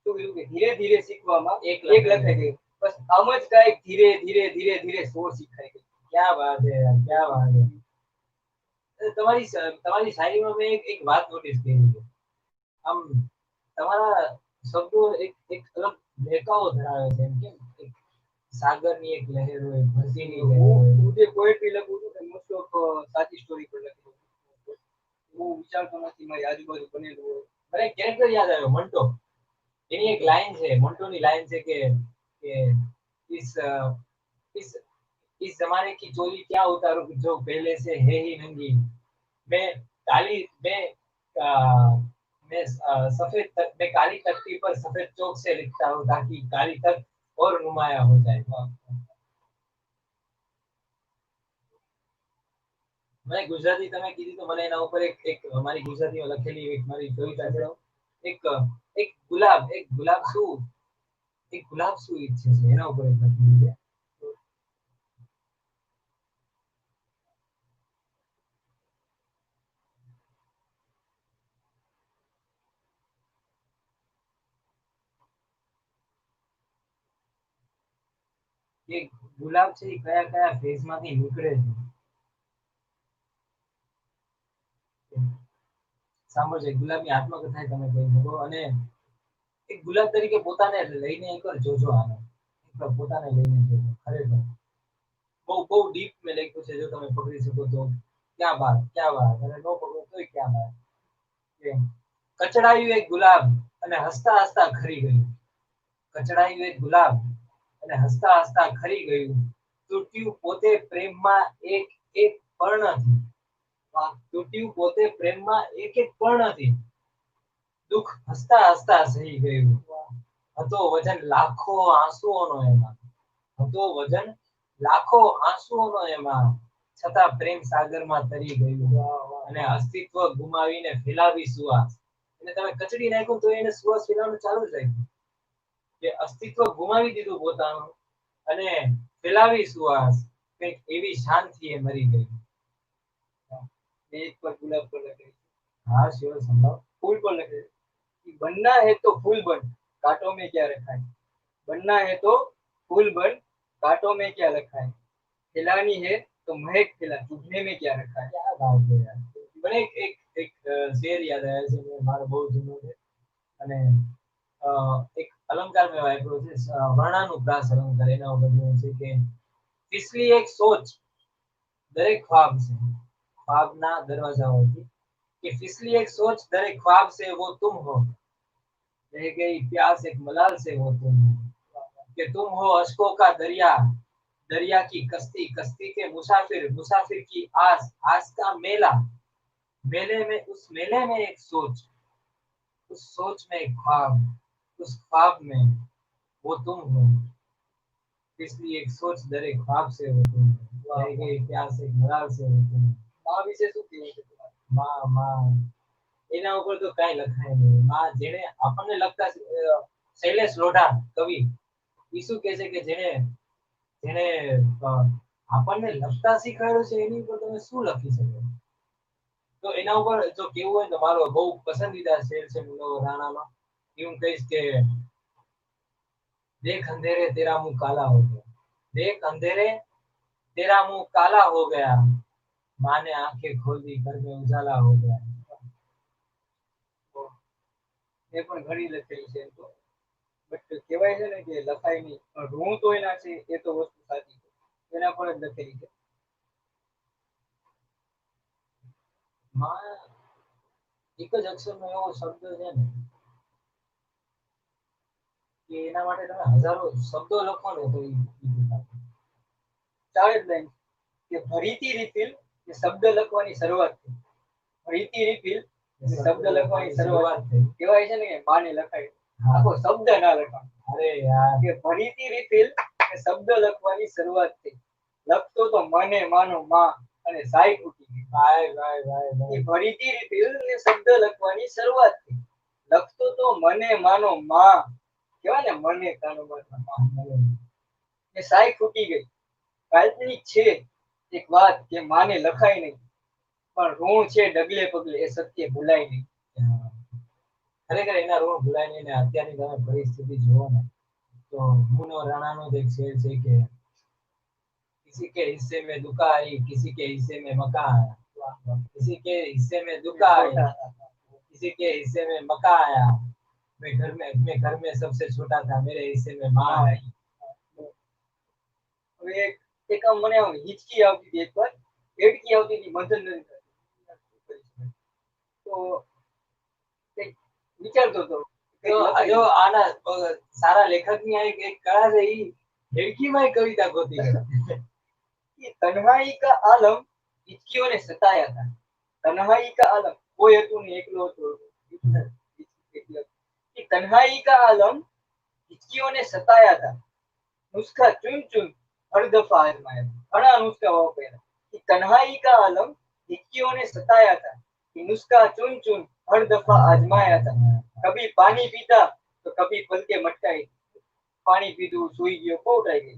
શું કીધું કે ધીરે ધીરે શીખવામાં
એક
એક લખાઈ ગઈ. બસ આમ જ કાંઈક ધીરે ધીરે ધીરે ધીરે 100 શીખાઈ ગઈ.
ક્યાં વાત છે યાર, ક્યાં વાત છે. તમારી શાયરીમાં મેં એક વાત નોટિસ કરી છે. આમ તમારા શબ્દો એક એક અલગ લહેકાઓ ધરાવે છે. એમ કેમ એક સાગરની એક લહેર હોય, ભરતીની લહેર હોય.
હું જે પોએટ્રી લખું છું ને મોસ્ટ ઓફ સાચી સ્ટોરી પર લખું છું. હું વિચારતો નથી મારી આજુબાજુ બનેલું હોય.
મને એક કેરેક્ટર યાદ આવ્યો, મંટો. એની એક લાઈન છે, મંટોની લાઈન છે કે इस इस इस जमाने की चोली क्या उतारूं जो पहले से है ही नंगी। मैं काली मैं अ, सफेद तक मैं काली तख्ती पर सफेद चौक से लिखता हूँ ताकि काली तख्त और नुमाया हो जाए। મને ગુજરાતી તમે કીધી તો મને એના ઉપર એક મારી ગુજરાતીમાં લખેલી એક મારી કવિતા છે. એક એક ગુલાબ શું ઈચ્છે છે એના ઉપર એક લખેલી છે. કે ગુલાબ છે એ કયા કયા ફેઝમાંથી નીકળે છે. સાંભળજો, ગુલાબની આત્મકથા તમે કહી શકો અને એક ગુલાબ તરીકે પોતાને લઈને એકવાર જોજો આને. એકવાર પોતાને લઈને જોજો. ખરેખર બહુ બહુ ડીપ મેં લખ્યું છે. જો તમે પકડી શકો તો ક્યાં બાત અને નો પકડો તોય ક્યાં બાત. એમ કચડાયું એક ગુલાબ અને હસતા હસતા ખરી ગયું. કચડાયું એક ગુલાબ અને હસતા હસતા ખરી ગયું. તૂટ્યું પોતે પ્રેમમાં એક એક પર્ણથી. તૂટ્યું પોતે પ્રેમમાં એક એક પર્ણથી. દુઃખ હસતા હસતા સહી ગયું. હતો વજન લાખો આંસુઓનો એમાં. હતો વજન લાખો આંસુઓનો એમાં. છતાં પ્રેમ સાગરમાં તરી ગયું અને અસ્તિત્વ ગુમાવીને ફેલાવી સુવાસ. એને તમે કચડી નાખ્યું તો એને સુવાસ ફેલાવવાનું ચાલુ જ રાખ્યું. કે અસ્તિત્વ ગુમાવી દીધું પોતાનું અને ફેલાવી સુવાસ. કંઈક એવી શાંતિએ મરી ગઈ.
એક પર ગુલાબ પર લખે.
हाँ श्योर संभव।
फूल पर लगे कि बनना है तो फूल बन, कांटों में क्या रखा है। बनना है तो फूल बन, कांटों में क्या रखा है। खिलानी है तो महक खिला, चुभने में क्या रखा है।
क्या बात है यार। મને એક શેર યાદ આવ્યા છે. મારો બહુ જૂનો છે અને એક અલંકાર મેં વાપર્યો છે, વર્ણાનુપ્રાસ અલંકાર. એના ઉપર છે કે પિછલી એક સોચ દરેક ખ્વાબ છે. ख्वाबના દરવાજાઓથી कि फिसली एक सोच दर ख्वाब से वो तुम हो, रह गई प्यास एक मलाल से वो तुम हो, कि तुम हो अश्कों का दरिया, दरिया की कश्ती, कश्ती के मुसाफिर, मुसाफिर की आस, आस का मेला, मेले में उस मेले में एक सोच, उस सोच में एक ख्वाब, उस ख्वाब में वो तुम हो, इसलिए एक सोच दर ख्वाब से वो तुम हो, रह गई प्यास एक मलाल से वो तुम हो.
माँ विશે શું કહેવું છે તમારે?
માં એના ઉપર તો કાંઈ લખાય નહીં. માં જેને આપણને લખતા શૈલેષ લોઢા કવિ ઈ શું કહે છે કે જેને જેને આપણને લખતા શીખવાડ્યું છે એની ઉપર તમે શું લખી શકો? તો એના ઉપર જો કેવું હોય તો મારો બહુ પસંદીદા શેર છે મુનવ્વર રાણાનો. હું કહીશ કે देख अंधेरे तेरा मुंह काला हो गया, देख अंधेरे तेरा मुंह काला हो गया, माँ ने आंखें खोल दी घर में उजाला हो गया.
એ પણ ઘણી લખેલી છે એમ તો, બટ કહેવાય છે ને કે લખાય નહીં, પણ ઋણ તો એના છે એ તો વસ્તુ સાચી છે, એના પર જ લખેલી છે.
માં એક જ અક્ષરનો એવો શબ્દ છે ને કે એના માટે તમે હજારો શબ્દો લખો ને તો
ચાલે જ લાઈન કે ભરીતી રીફિલ એ શબ્દ લખવાની શરૂઆત થઈ. ભરીતી રીફિલ શબ્દ લખવાની શરૂઆત થઈ. કહેવાય છે ને કે માને લખાય, આખો શબ્દ ના લખાય.
અરે યાર
કે ભરીતી રીફિલ એ શબ્દ લખવાની શરૂઆત થઈ. લખતો તો મને માનો માં અને સાઈ તૂટી ગઈ.
ભાઈ ભાઈ ભાઈ ભાઈ.
એ ભરીતી રીફિલ એ શબ્દ લખવાની શરૂઆત થઈ. લખતો તો મને માનો માં, કહેવાય ને મને કાનો માં, એ સાઈ તૂટી ગઈ. કાલ્પનિક છે એક વાત કે માને લખાય નહીં, પણ ઋણ છે ડગલે પગલે એ સત્ય ભૂલાય નહીં.
ખરેખર એના ઋણ ભૂલાય નહીં. ને અત્યારની તમે પરિસ્થિતિ જુઓ ને તો મુનવ્વર રાણાનો જ એક શેર છે કે किसी के हिस्से में दुका आई, किसी के हिस्से में मका आया, किसी के हिस्से में दुका आई, किसी के हिस्से में मका आया, मैं घर में सबसे छोटा था, मेरे हिस्से में माँ आई.
હવે એક આમ મને આમ હિચકી આવતી હતી, એક વાર એડકી આવતી હતી, મંથન નથી થતું. તો વિચારતો હતો
જો આના સારા લેખકની આ એક કળા છે ઈ હેડકીમાં કવિતા ગોતી
कि तन्हाई का आलम हिचकियों ने सताया था. तन्हाई का आलम कोई હતું ને એકલો હતો. कि तन्हाई का आलम हिचकियों ने सताया था, नुस्खा चुन चुन हर दफा आजमाया. घણા नुस्खा વાપર્યા. कि तन्हाई का आलम हिचकियों ने सताया था, कि नुस्खा चुन चुन हर दफा आजमाया था. कभी पानी पीता तो कभी पल के मटकाई, पानी पीधું સુઈ ગયો પોટાઈ ગઈ.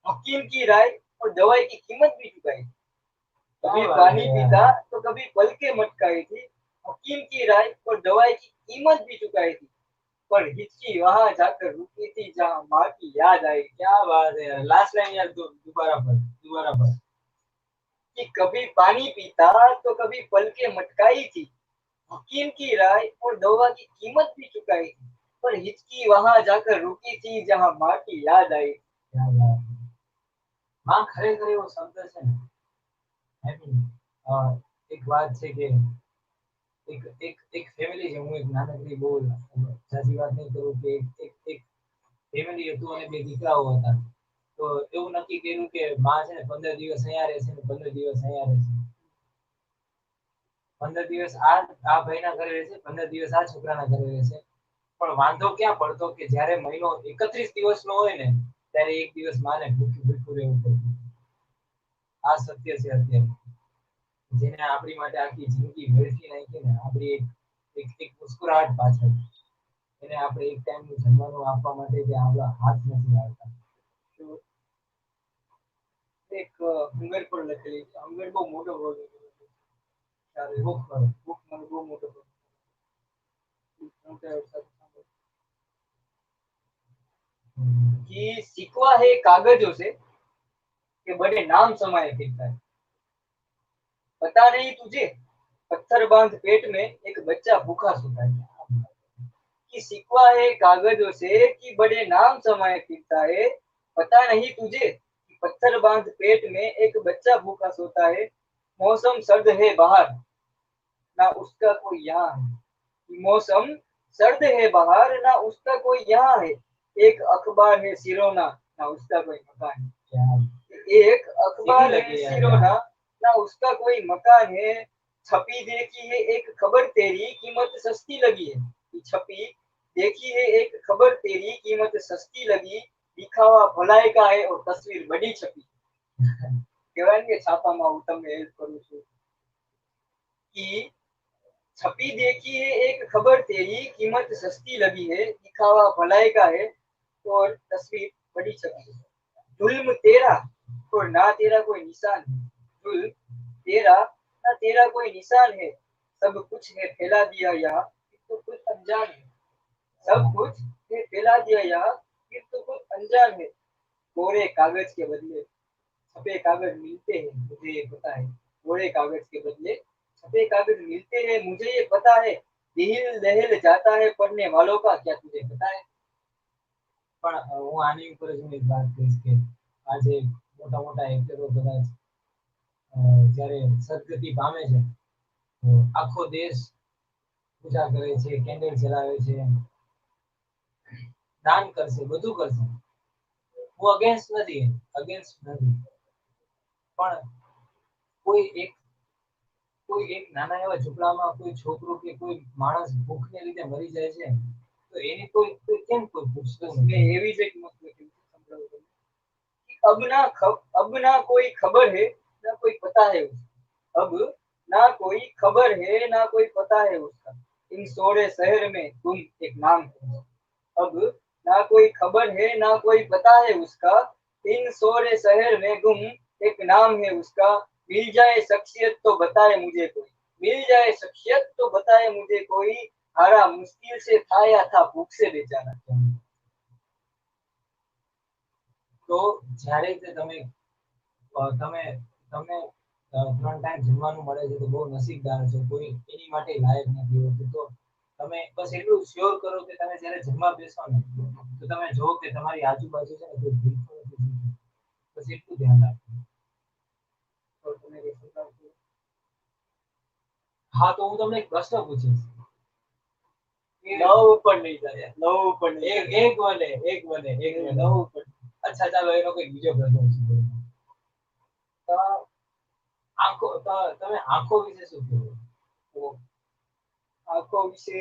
हकीम की राय और दवाई की कीमत भी चुकाई. कभी पानी पीता तो कभी पल के मटकाई थी, हकीम की राय और दवाई की कीमत भी चुकाई थी, पर हिचकी वहां जाकर रुकी थी जहां माँ की याद आई.
क्या बात है यार, लास्ट लाइन यार दोबारा पर
कि कभी पानी पीता तो कभी पल के मटकाई थी, हकीम की राय और दवा की कीमत भी चुकाई थी, पर हिचकी वहां जाकर रुकी थी जहां माँ की याद आई.
क्या बात है. માં ખરેખર એવો શબ્દ છે ને. એક વાત છે કે એક ફેમિલી છે, હું એક નાનકડી બહુ સાચી વાત નહીં કરું કે એક ફેમિલી હતું અને બે દીકરાઓ હતા. તો એવું નક્કી કર્યું કે માં છે ને 15 દિવસ અહીંયા રહેશે ને 15 દિવસ અહીંયા રહેશે. 15 દિવસ આ ભાઈના ઘરે રહેશે, 15 દિવસ આ છોકરાના ઘરે રહેશે. પણ વાંધો ક્યાં પડતો કે જ્યારે મહિનો 31 દિવસનો હોય ને ત્યારે એક દિવસ માને ભૂખ્યું રહેવું પડતું. આ સત્ય છે અત્યારે, જેને આપણી માટે આખી જિંદગી વેડફી નાખી ને આપણી એક મુસ્કુરાહટ પાછળ એને આપણે એક ટાઈમનું જમવાનું આપવા માટે જે આપણા હાથ નથી આવતા.
એક હંગર પર લખેલી છે. હંગર બહુ મોટો વર્ગ છે. ભૂખ મને બહુ મોટો कि सिकवा है कागजों से कि बड़े नाम समाये फिरता है. पता नहीं तुझे पत्थर बांध पेट में एक बच्चा भूखा सोता है. कि सिकवा है कागजों से कि बड़े नाम समाये फिरता है. पता नहीं तुझे कि पत्थर बांध पेट में एक बच्चा भूखा सोता है. मौसम सर्द है बाहर ना उसका कोई यहाँ है. मौसम सर्द है बाहर ना उसका कोई यहाँ है. एक अखबार है सिरोना ना उसका कोई मकान है. एक अखबार है सिरोना ना उसका कोई मकान है. छपी देखी है एक खबर तेरी कीमत सस्ती लगी है. छपी देखी है एक खबर तेरी कीमत सस्ती लगी. दिखावा भलाई का है और तस्वीर बड़ी छपी. કહેવાય ને કે છાપામાં હું તમને હેલ્પ કરું છું. कि छपी देखी है एक खबर तेरी, कीमत सस्ती लगी है, दिखावा भलाई का है और तस्वीर बड़ी छपी है। जुल्म तेरा और ना तेरा कोई निशान है, जुल्म तेरा ना तेरा कोई निशान है, सब कुछ है फैला दिया यहाँ, फिर तो कुछ अनजान है। सब कुछ है फैला दिया यहाँ, फिर तो कुछ अनजान है। कोरे कागज के बदले छपे कागज मिलते हैं, मुझे ये पता है। कोरे कागज के बदले छपे कागज मिलते हैं, मुझे ये पता है। दिल दहल जाता है पढ़ने वालों का, क्या तुझे पता है?
પણ હું આની ઉપર જ હું એક વાત કહીશ કે આજે મોટા મોટા એક્ટરો કદાચ જ્યારે સદગતિ પામે છે તો આખો દેશ પૂજા કરે છે, કેન્ડલ જલાવે છે, દાન કરશે, બધું કરશે. હું અગેન્સ્ટ નથી, પણ કોઈ એક નાના એવા ઝૂંપડામાં કોઈ છોકરો કે કોઈ માણસ ભૂખને લીધે મરી જાય છે તો એની કોઈ કેમ કોઈ પૂછતું
મેં
નથી.
એવી જ એક મત લખી છે, સંભળાવું તમને. अब ना कोई खबर है ना कोई पता है उसका, अब ना कोई खबर है ना कोई पता है उसका, इन सोरे शहर में तुम एक नाम है। अब ना कोई खबर है ना कोई पता है उसका, इन सोरे शहर में गुम एक नाम है उसका। मिल जाए शख्सियत तो बताए मुझे कोई, मिल जाए शख्सियत तो बताए मुझे कोई, हारा मुश्किल से था या था भूख से बेचारा।
તો જ્યારે તે તમે તમે તમને 3 ટાઈમ જમવાનું મળે છે તો બહુ નસીબદાર છો. કોઈ એની માટે લાયક નથી હોતું. તો તમે બસ એટલું શ્યોર કરો કે તમે જ્યારે જમવા બેસો ને તો તમે જો કે તમારી આજુબાજુ છે ને કોઈ ભૂખ્યું નથી જીવતું. બસ એટલું ધ્યાન રાખજો.
और तुम्हें ये सुझाव दूं,
હા, તો હું તમને એક પ્રશ્ન પૂછીશ કે
लव ऊपर नहीं जाए, लव ऊपर नहीं
એક
जाए,
એક બને
लव ऊपर।
અચ્છા ચાલો એનો કોઈ બીજો પ્રશ્ન પૂછું. તમે આંખો વિશે શું કહેવો?
तो आंखों विषे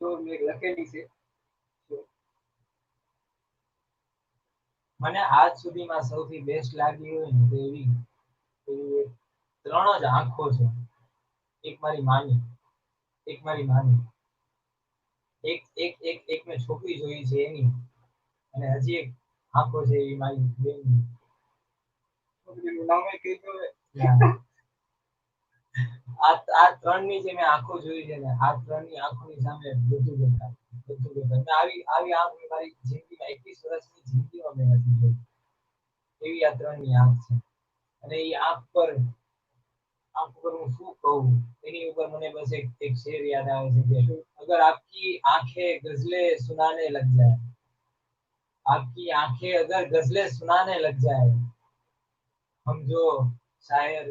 जो મેં લખેલી છે,
મને આજ સુધીમાં સૌથી બેસ્ટ લાગી હોય ને તો એવી 3 જ આંખો છે. એક મારી માની, એક મેં છોકરી જોઈ છે એની, અને હજી એક આંખો છે એવી મારી બેનની.
છોકરીનું નામ કઈ દો.
આ 3ની જે મેં આંખો જોઈ છે ને, આ 3ની આંખોની સામે બધું બેકાર. મેં આવી આંખ મેં મારી જિંદગીમાં 21 વર્ષની જિંદગીમાં મેં નથી જોઈ. એવી આ 3ની આંખ છે. અને એ આંખ પર હું શું કહું, એની ઉપર મને બસ એક શેર યાદ આવે છે કે અગર આપકી આંखें गजलें सुनाने लग जाए, आपकी आंखें अगर गजलें सुनाने लग जाए, हम जो शायर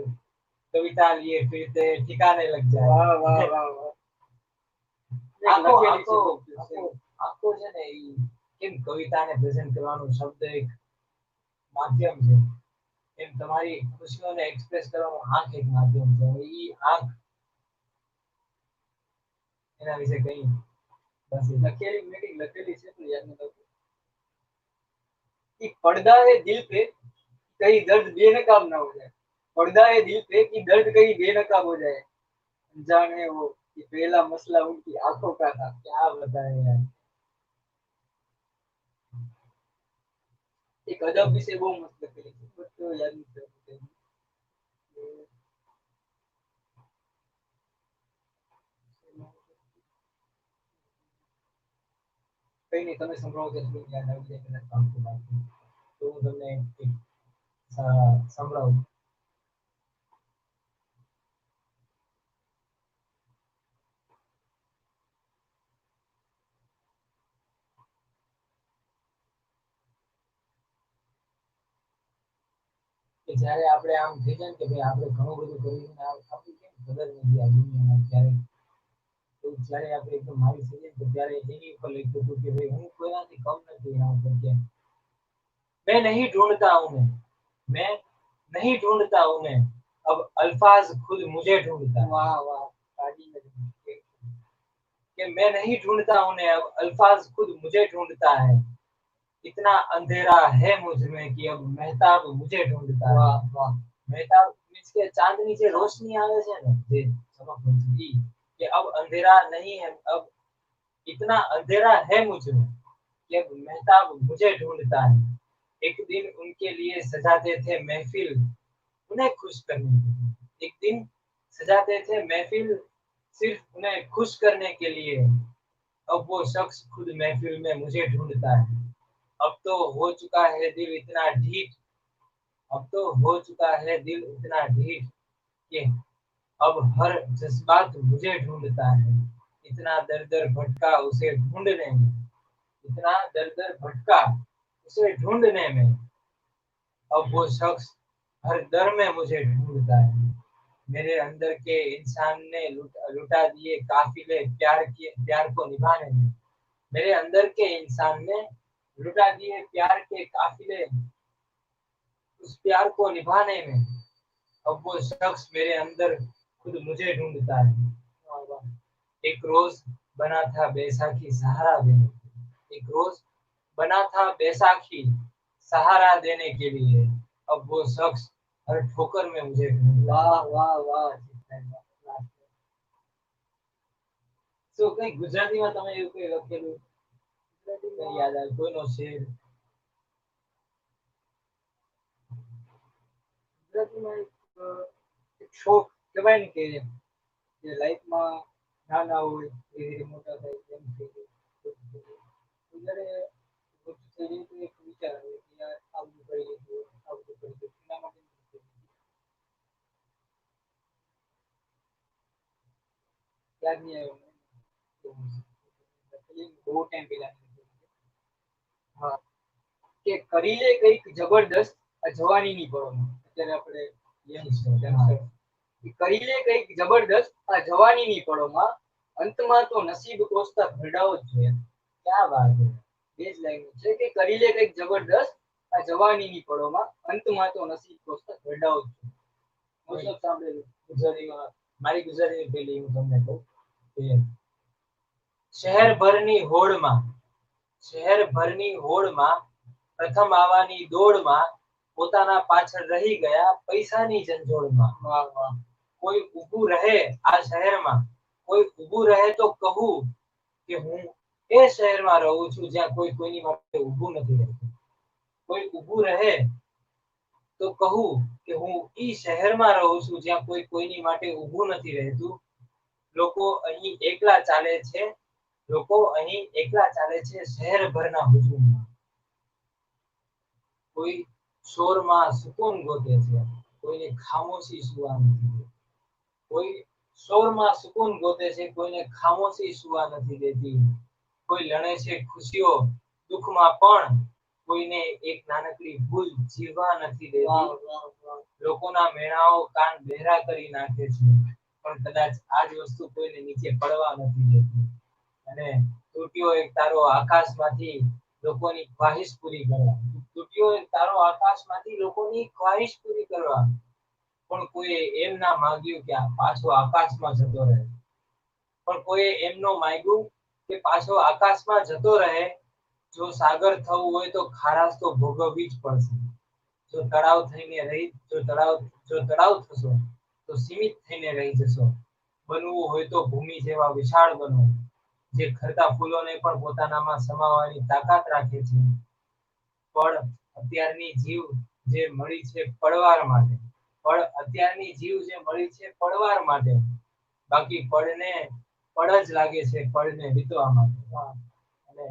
कविता लिए फिरते ठिकाने लग जाए.
વાહ વાહ વાહ વાહ.
આંખો
લખેલી છે
આંખો
બહુ છે.
આંખો આંખો છે ને ઈ કેમ કવિતાને પ્રેઝન્ટ કરવાનું શબ્દ એક માધ્યમ છે, એમ તમારી ખુશીઓને એક્સપ્રેસ કરવાનું આંખ એક માધ્યમ છે. અને ઈ આંખ એના વિશે કઈ બસ
લખેલી મેં કઈ લખેલી છે પણ યાદ નથી આવતું. कि पर्दा है दिल पे कहीं दर्द बेनकाब ना हो जाए, पर्दा है दिल पे कि दर्द कहीं बेनकाब हो जाए, अनजान है वो कि पहला मसला उनकी आंखों का था।
क्या बताए यार.
एक अदब विषय બહુ મસ્ત લખેલી છે બટ યાદ નથી આવતું. કઈ નહીં, તમે સંભળાવો તો થોડું યાદ આવી જાય કદાચ.
તો હું તમને એક સંભળાવું. કે જ્યારે આપણે આમ થઈ જાય ને કે ભાઈ આપણે ઘણું બધું કર્યું ને આપણી કેમ કદર નથી આ દુનિયામાં, ત્યારે એવું જ્યારે આપણે એકદમ મારી થઈ જાય તો ત્યારે એની ઉપર લખ્યું હતું કે ભાઈ હું કોઈનાથી કમ નથી એના ઉપર કે मैं नहीं ढूंढता उन्हें, मैं नहीं ढूंढता उन्हें, अब अल्फाज खुद मुझे ढूंढता है.
વાહ વાહ, કાઢી નથી.
कि मैं नहीं ढूंढता उन्हें, अब अल्फाज खुद मुझे ढूंढता है. इतना अंधेरा है मुझ में कि अब मेहताब मुझे ढूंढता है.
વાહ વાહ.
मेहताब मीन्स के चांदनी જે રોશની આવે છે ને જે ચમકતી कि अब अंधेरा नहीं है, अब इतना अंधेरा है मुझ में कि अब मेहताब मुझे ढूंढता है। एक दिन उनके लिए सजाते थे महफिल उन्हें खुश करने के लिए, एक दिन सजाते थे महफिल सिर्फ उन्हें खुश करने के लिए। अब वो शख्स खुद महफिल में मुझे ढूंढता है। अब तो हो चुका है दिल इतना ढीठ, अब तो हो चुका है दिल इतना ढीठ कि अब हर जज्बात मुझे ढूंढता है। इतना दर दर भटका उसे ढूंढने में, इतना दर दर भटका उसे ढूंढने में, अब वो शख्स हर दर में मुझे ढूंढता है। मेरे अंदर के इंसान ने लुटा दिए काफिले प्यार को निभाने में। मेरे अंदर के इंसान ने लुटा दिए प्यार के काफिले उस प्यार को निभाने में। अब वो शख्स मेरे अंदर खुद मुझे ढूंढता है। एक रोज बना था बैसाखी सहारा देने के लिए, एक रोज बना था बैसाखी सहारा देने के लिए। अब वो शख्स हर ठोकर में मुझे ढूंढता है।
વાહ વાહ વાહ જીતેન્દ્ર.
શું કઈ ગુજરાતીમાં તમે એવું કઈ લખેલું કઈ યાદ આવે કોઈનો શેર?
ગુજરાતીમાં એક શોખ કહેવાય ને કે જે લાઈફમાં નાના હોય ધીરે ધીરે મોટા થાય તેમ થઈ જાય. જ્યારે મોટું થઈ જાય તો એક વિચાર આવે કે યાર આ બધું કરી લીધું આ બધું કરી લીધું એના માટે નથી કર્યું. યાદ નહીં આવ્યો મને. બહુ ટાઈમ પહેલા હા કે કરી લે કંઈક જબરદસ્ત આ જવાનીની પળોમાં. અત્યારે આપણે યંગસ્ટર કરી લે કંઈક જબરદસ્ત આ જવાનીની પળોમાં અંતમાં તો નસીબ કોસતા ભરડાવો જ જોઈએ.
ક્યાં વાત છે.
બે જ લાઈન છે કે કરી લે કંઈક જબરદસ્ત આ જવાનીની પળોમાં અંતમાં તો નસીબ કોસતા ભરડાવો જ જોઈએ. મતલબ સાંભળેલું
ગુજરાતીમાં મારી ગુજરાતીની પેલી હું તમને કહું કે શહેરભરની હોડમાં પ્રથમ આવવાની દોડમાં પોતાના પાછળ રહી ગયા પૈસાની ઝંઝોળમાં.
વાહ વાહ
કોઈ ઊભું રહે આ શહેરમાં, કોઈ ઊભું રહે તો કહું કે હું એ શહેરમાં રહું છું જ્યાં કોઈ કોઈની માટે ઊભું નથી રહેતું. કોઈ ઊભું રહે તો કહું કે હું ઈ શહેરમાં રહું છું જ્યાં કોઈ કોઈની માટે ઊભું નથી રહેતું. લોકો અહીં એકલા ચાલે છે, લોકો અહીં એકલા ચાલે છે શહેરભરના હુજુમમાં. કોઈ શોરમાં સુકૂન ગોતે છે, કોઈને ખામોશી સુવા નથી દેતી. કોઈ શોરમાં સુકૂન ગોતે છે, કોઈને ખામોશી સુવા નથી દેતી. કોઈ લણે છે ખુશીઓ દુઃખમાં પણ કોઈને એક નાનકડી ભૂલ જીવવા નથી દેતી. લોકોના મેણાઓ કાન બહેરા કરી નાખે છે પણ કદાચ આ જ વસ્તુ કોઈને નીચે પડવા નથી દેતી. અને તૂટ્યો એક તારો આકાશમાંથી લોકોની ખ્વાહિશ પૂરી કરવા, તૂટ્યો એક તારો આકાશમાંથી લોકોની ખ્વાહિશ પૂરી કરવા. પણ કોઈએ એમ ના માંગ્યું કે આ પાછો આકાશમાં જતો રહે. પણ કોઈએ એમ ન માંગ્યું કે પાછો આકાશમાં જતો રહે. જો સાગર થવું હોય તો ખારાશ તો ભોગવવી જ પડશે. જો તળાવ થશો તો સીમિત થઈને રહી જશો. બનવું હોય તો ભૂમિ જેવા વિશાળ બનો, જે ખરતા ફૂલોને પણ પોતાનામાં સમાવવાની તાકાત રાખે છે. પણ અત્યારની જીવ જે મળી છે પડવાર માટે, પણ અત્યારની જીવ જે મળી છે પડવાર માટે, બાકી પડને પડ જ લાગે છે પડને વીતવા માટે. અને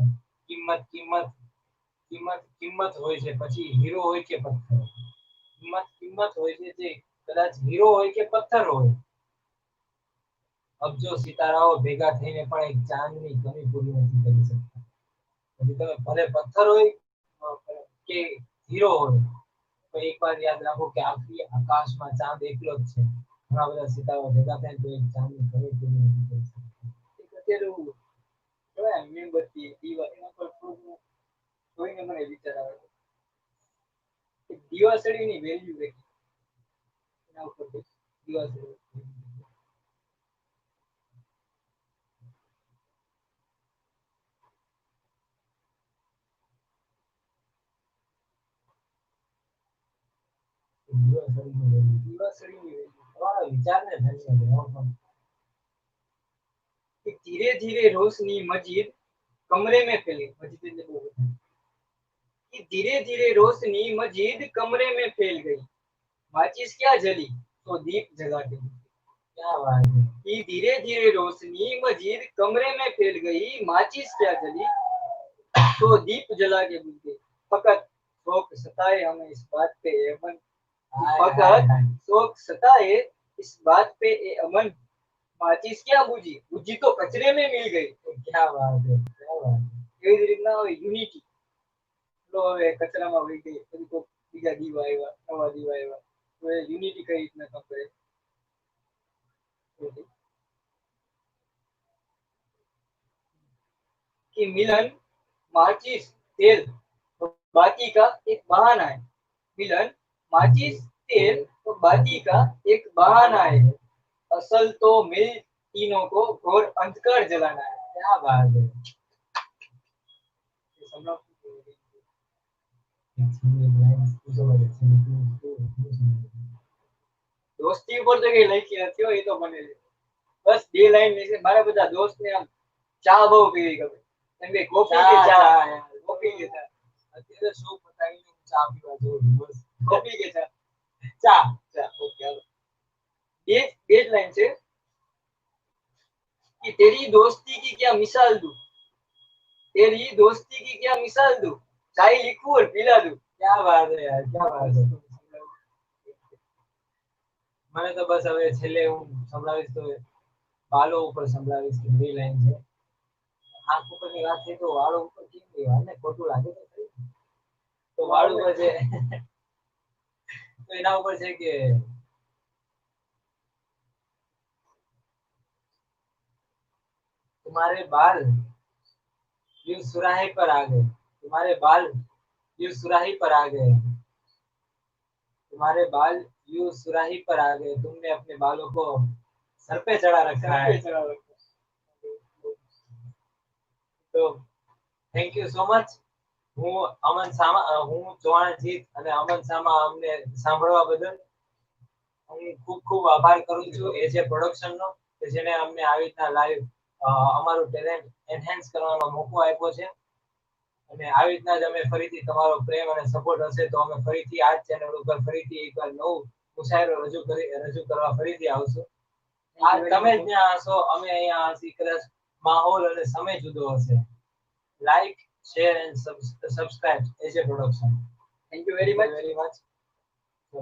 કિંમત કિંમત કિંમત કિંમત હોય છે પછી હીરો હોય કે પથ્થર. કિંમત હોય છે જે કદાચ હીરો હોય કે પથ્થર હોય. અબજો સિતારાઓ ભેગા થઈને પણ એક ચાંદની કમી પૂરી નથી કરી શકતા. પછી તમે ભલે પથ્થર હોય કે હીરો હોય, તો એક વાર યાદ રાખો કે આખી આકાશમાં ચાંદ એકલો જ છે. ઘણા બધા સિતારાઓ ભેગા થાય તો એક ચાંદની કમી પૂરી નથી કરી શકતા.
અત્યારે કહેવાય મીણબત્તી દીવા એના પર થોડું જોઈને મને વિચાર આવે કે દીવાસળીની વેલ્યુ કેટલી એના ઉપર દીવાસળી
દિવાસળીની વેલી.
દિવાસળીની વેલી.
તમારા વિચારને ધન્યવાદ.
कि धीरे धीरे रोशनी मस्जिद कमरे में फैली। मस्जिद ने बोला कि धीरे धीरे रोशनी मस्जिद कमरे में फैल गई, माचिस क्या जली तो दीप जला के।
क्या बात है।
कि धीरे धीरे रोशनी मस्जिद कमरे में फैल गई, माचिस क्या जली तो दीप जला के बुझ गई। फकत शौक सताए हमें इस बात पे ए अमन, फकत शौक सताए इस बात पे ए अमन, माचिस क्या बुझी, बुझी तो कचरे में मिल गई।
क्या बात है, क्या बात है।
એવી રીતના યુનિટી લો હવે કચરામાં વહી ગઈ, પછી તો બીજા દીવા આવ્યા, નવા દીવા આવ્યા, તો એ યુનિટી કઈ રીતના કામ કરે कि मिलन माचिस तेल तो बाती का एक बहाना है। मिलन माचिस तेल तो बाती का एक बहाना है, असल तो मिल तीनों को घोर अंधकार जलाना है।
क्या बात है।
दोस्ती ઉપર તો કઈ લખી નથી હો, એ તો મને બસ બે લાઈન છે। મારા બધા દોસ્ત ને આમ ચા બહુ પીવી ગમે, એમ કે કોફી કે ચા, કોફી કે ચા।
અત્યારે શો પતાવીને ચા પીવા જવું બસ।
કોફી કે ચા,
ચા
ચા ઓકે હાલો। બે જ લાઈન છે कि तेरी दोस्ती की क्या मिसाल दूं, तेरी दोस्ती की क्या मिसाल दूं, चाय लिखूं और पिला दूं।
क्या बात है यार, क्या बात है। મને તો બસ હવે છેલ્લે હું સંભળાવીશ તો વાલો ઉપર સંભળાવીશ કે બે લાઈન છે। આંખ ઉપરની વાત થઈ તો વાળો ઉપર કેમ ગઈ, વાળને ખોટું લાગે તો ખરી। તો વાળ ઉપર છે તો એના ઉપર છે કે तुम्हारे बाल यूं सुराही पर आ गए, तुम्हारे बाल यूं सुराही पर आ गए, तुम्हारे बाल यूं सुराही पर आ गए, तुमने अपने बालों को सर पे चढ़ा रखा है। तो थैंक यू सो मच। હું અમન સામા, હું ચૌહાણ જીત અને અમન સામા અમને સાંભળવા બદલ હું ખૂબ ખૂબ આભાર કરું છું એજ એ પ્રોડક્શનનો કે જેને અમને આવી રીતના લાઈવ અમારું ટેલેન્ટ એન્હાન્સ કરવાનો મોકો આપ્યો છે। અને આવી રીતના જ અમે ફરીથી તમારો પ્રેમ અને સપોર્ટ હશે તો અમે ફરીથી આ ચેનલ ઉપર ફરીથી એકવાર નવું મુશાયરો રજૂ કરવા ફરીથી આવશું। આ તમે જ ત્યાં હશો, અમે અહીંયા હશી, કદાચ માહોલ અને સમય જુદો હશે। Like share and subscribe AJ Production.
Thank you very much.
Very much. So,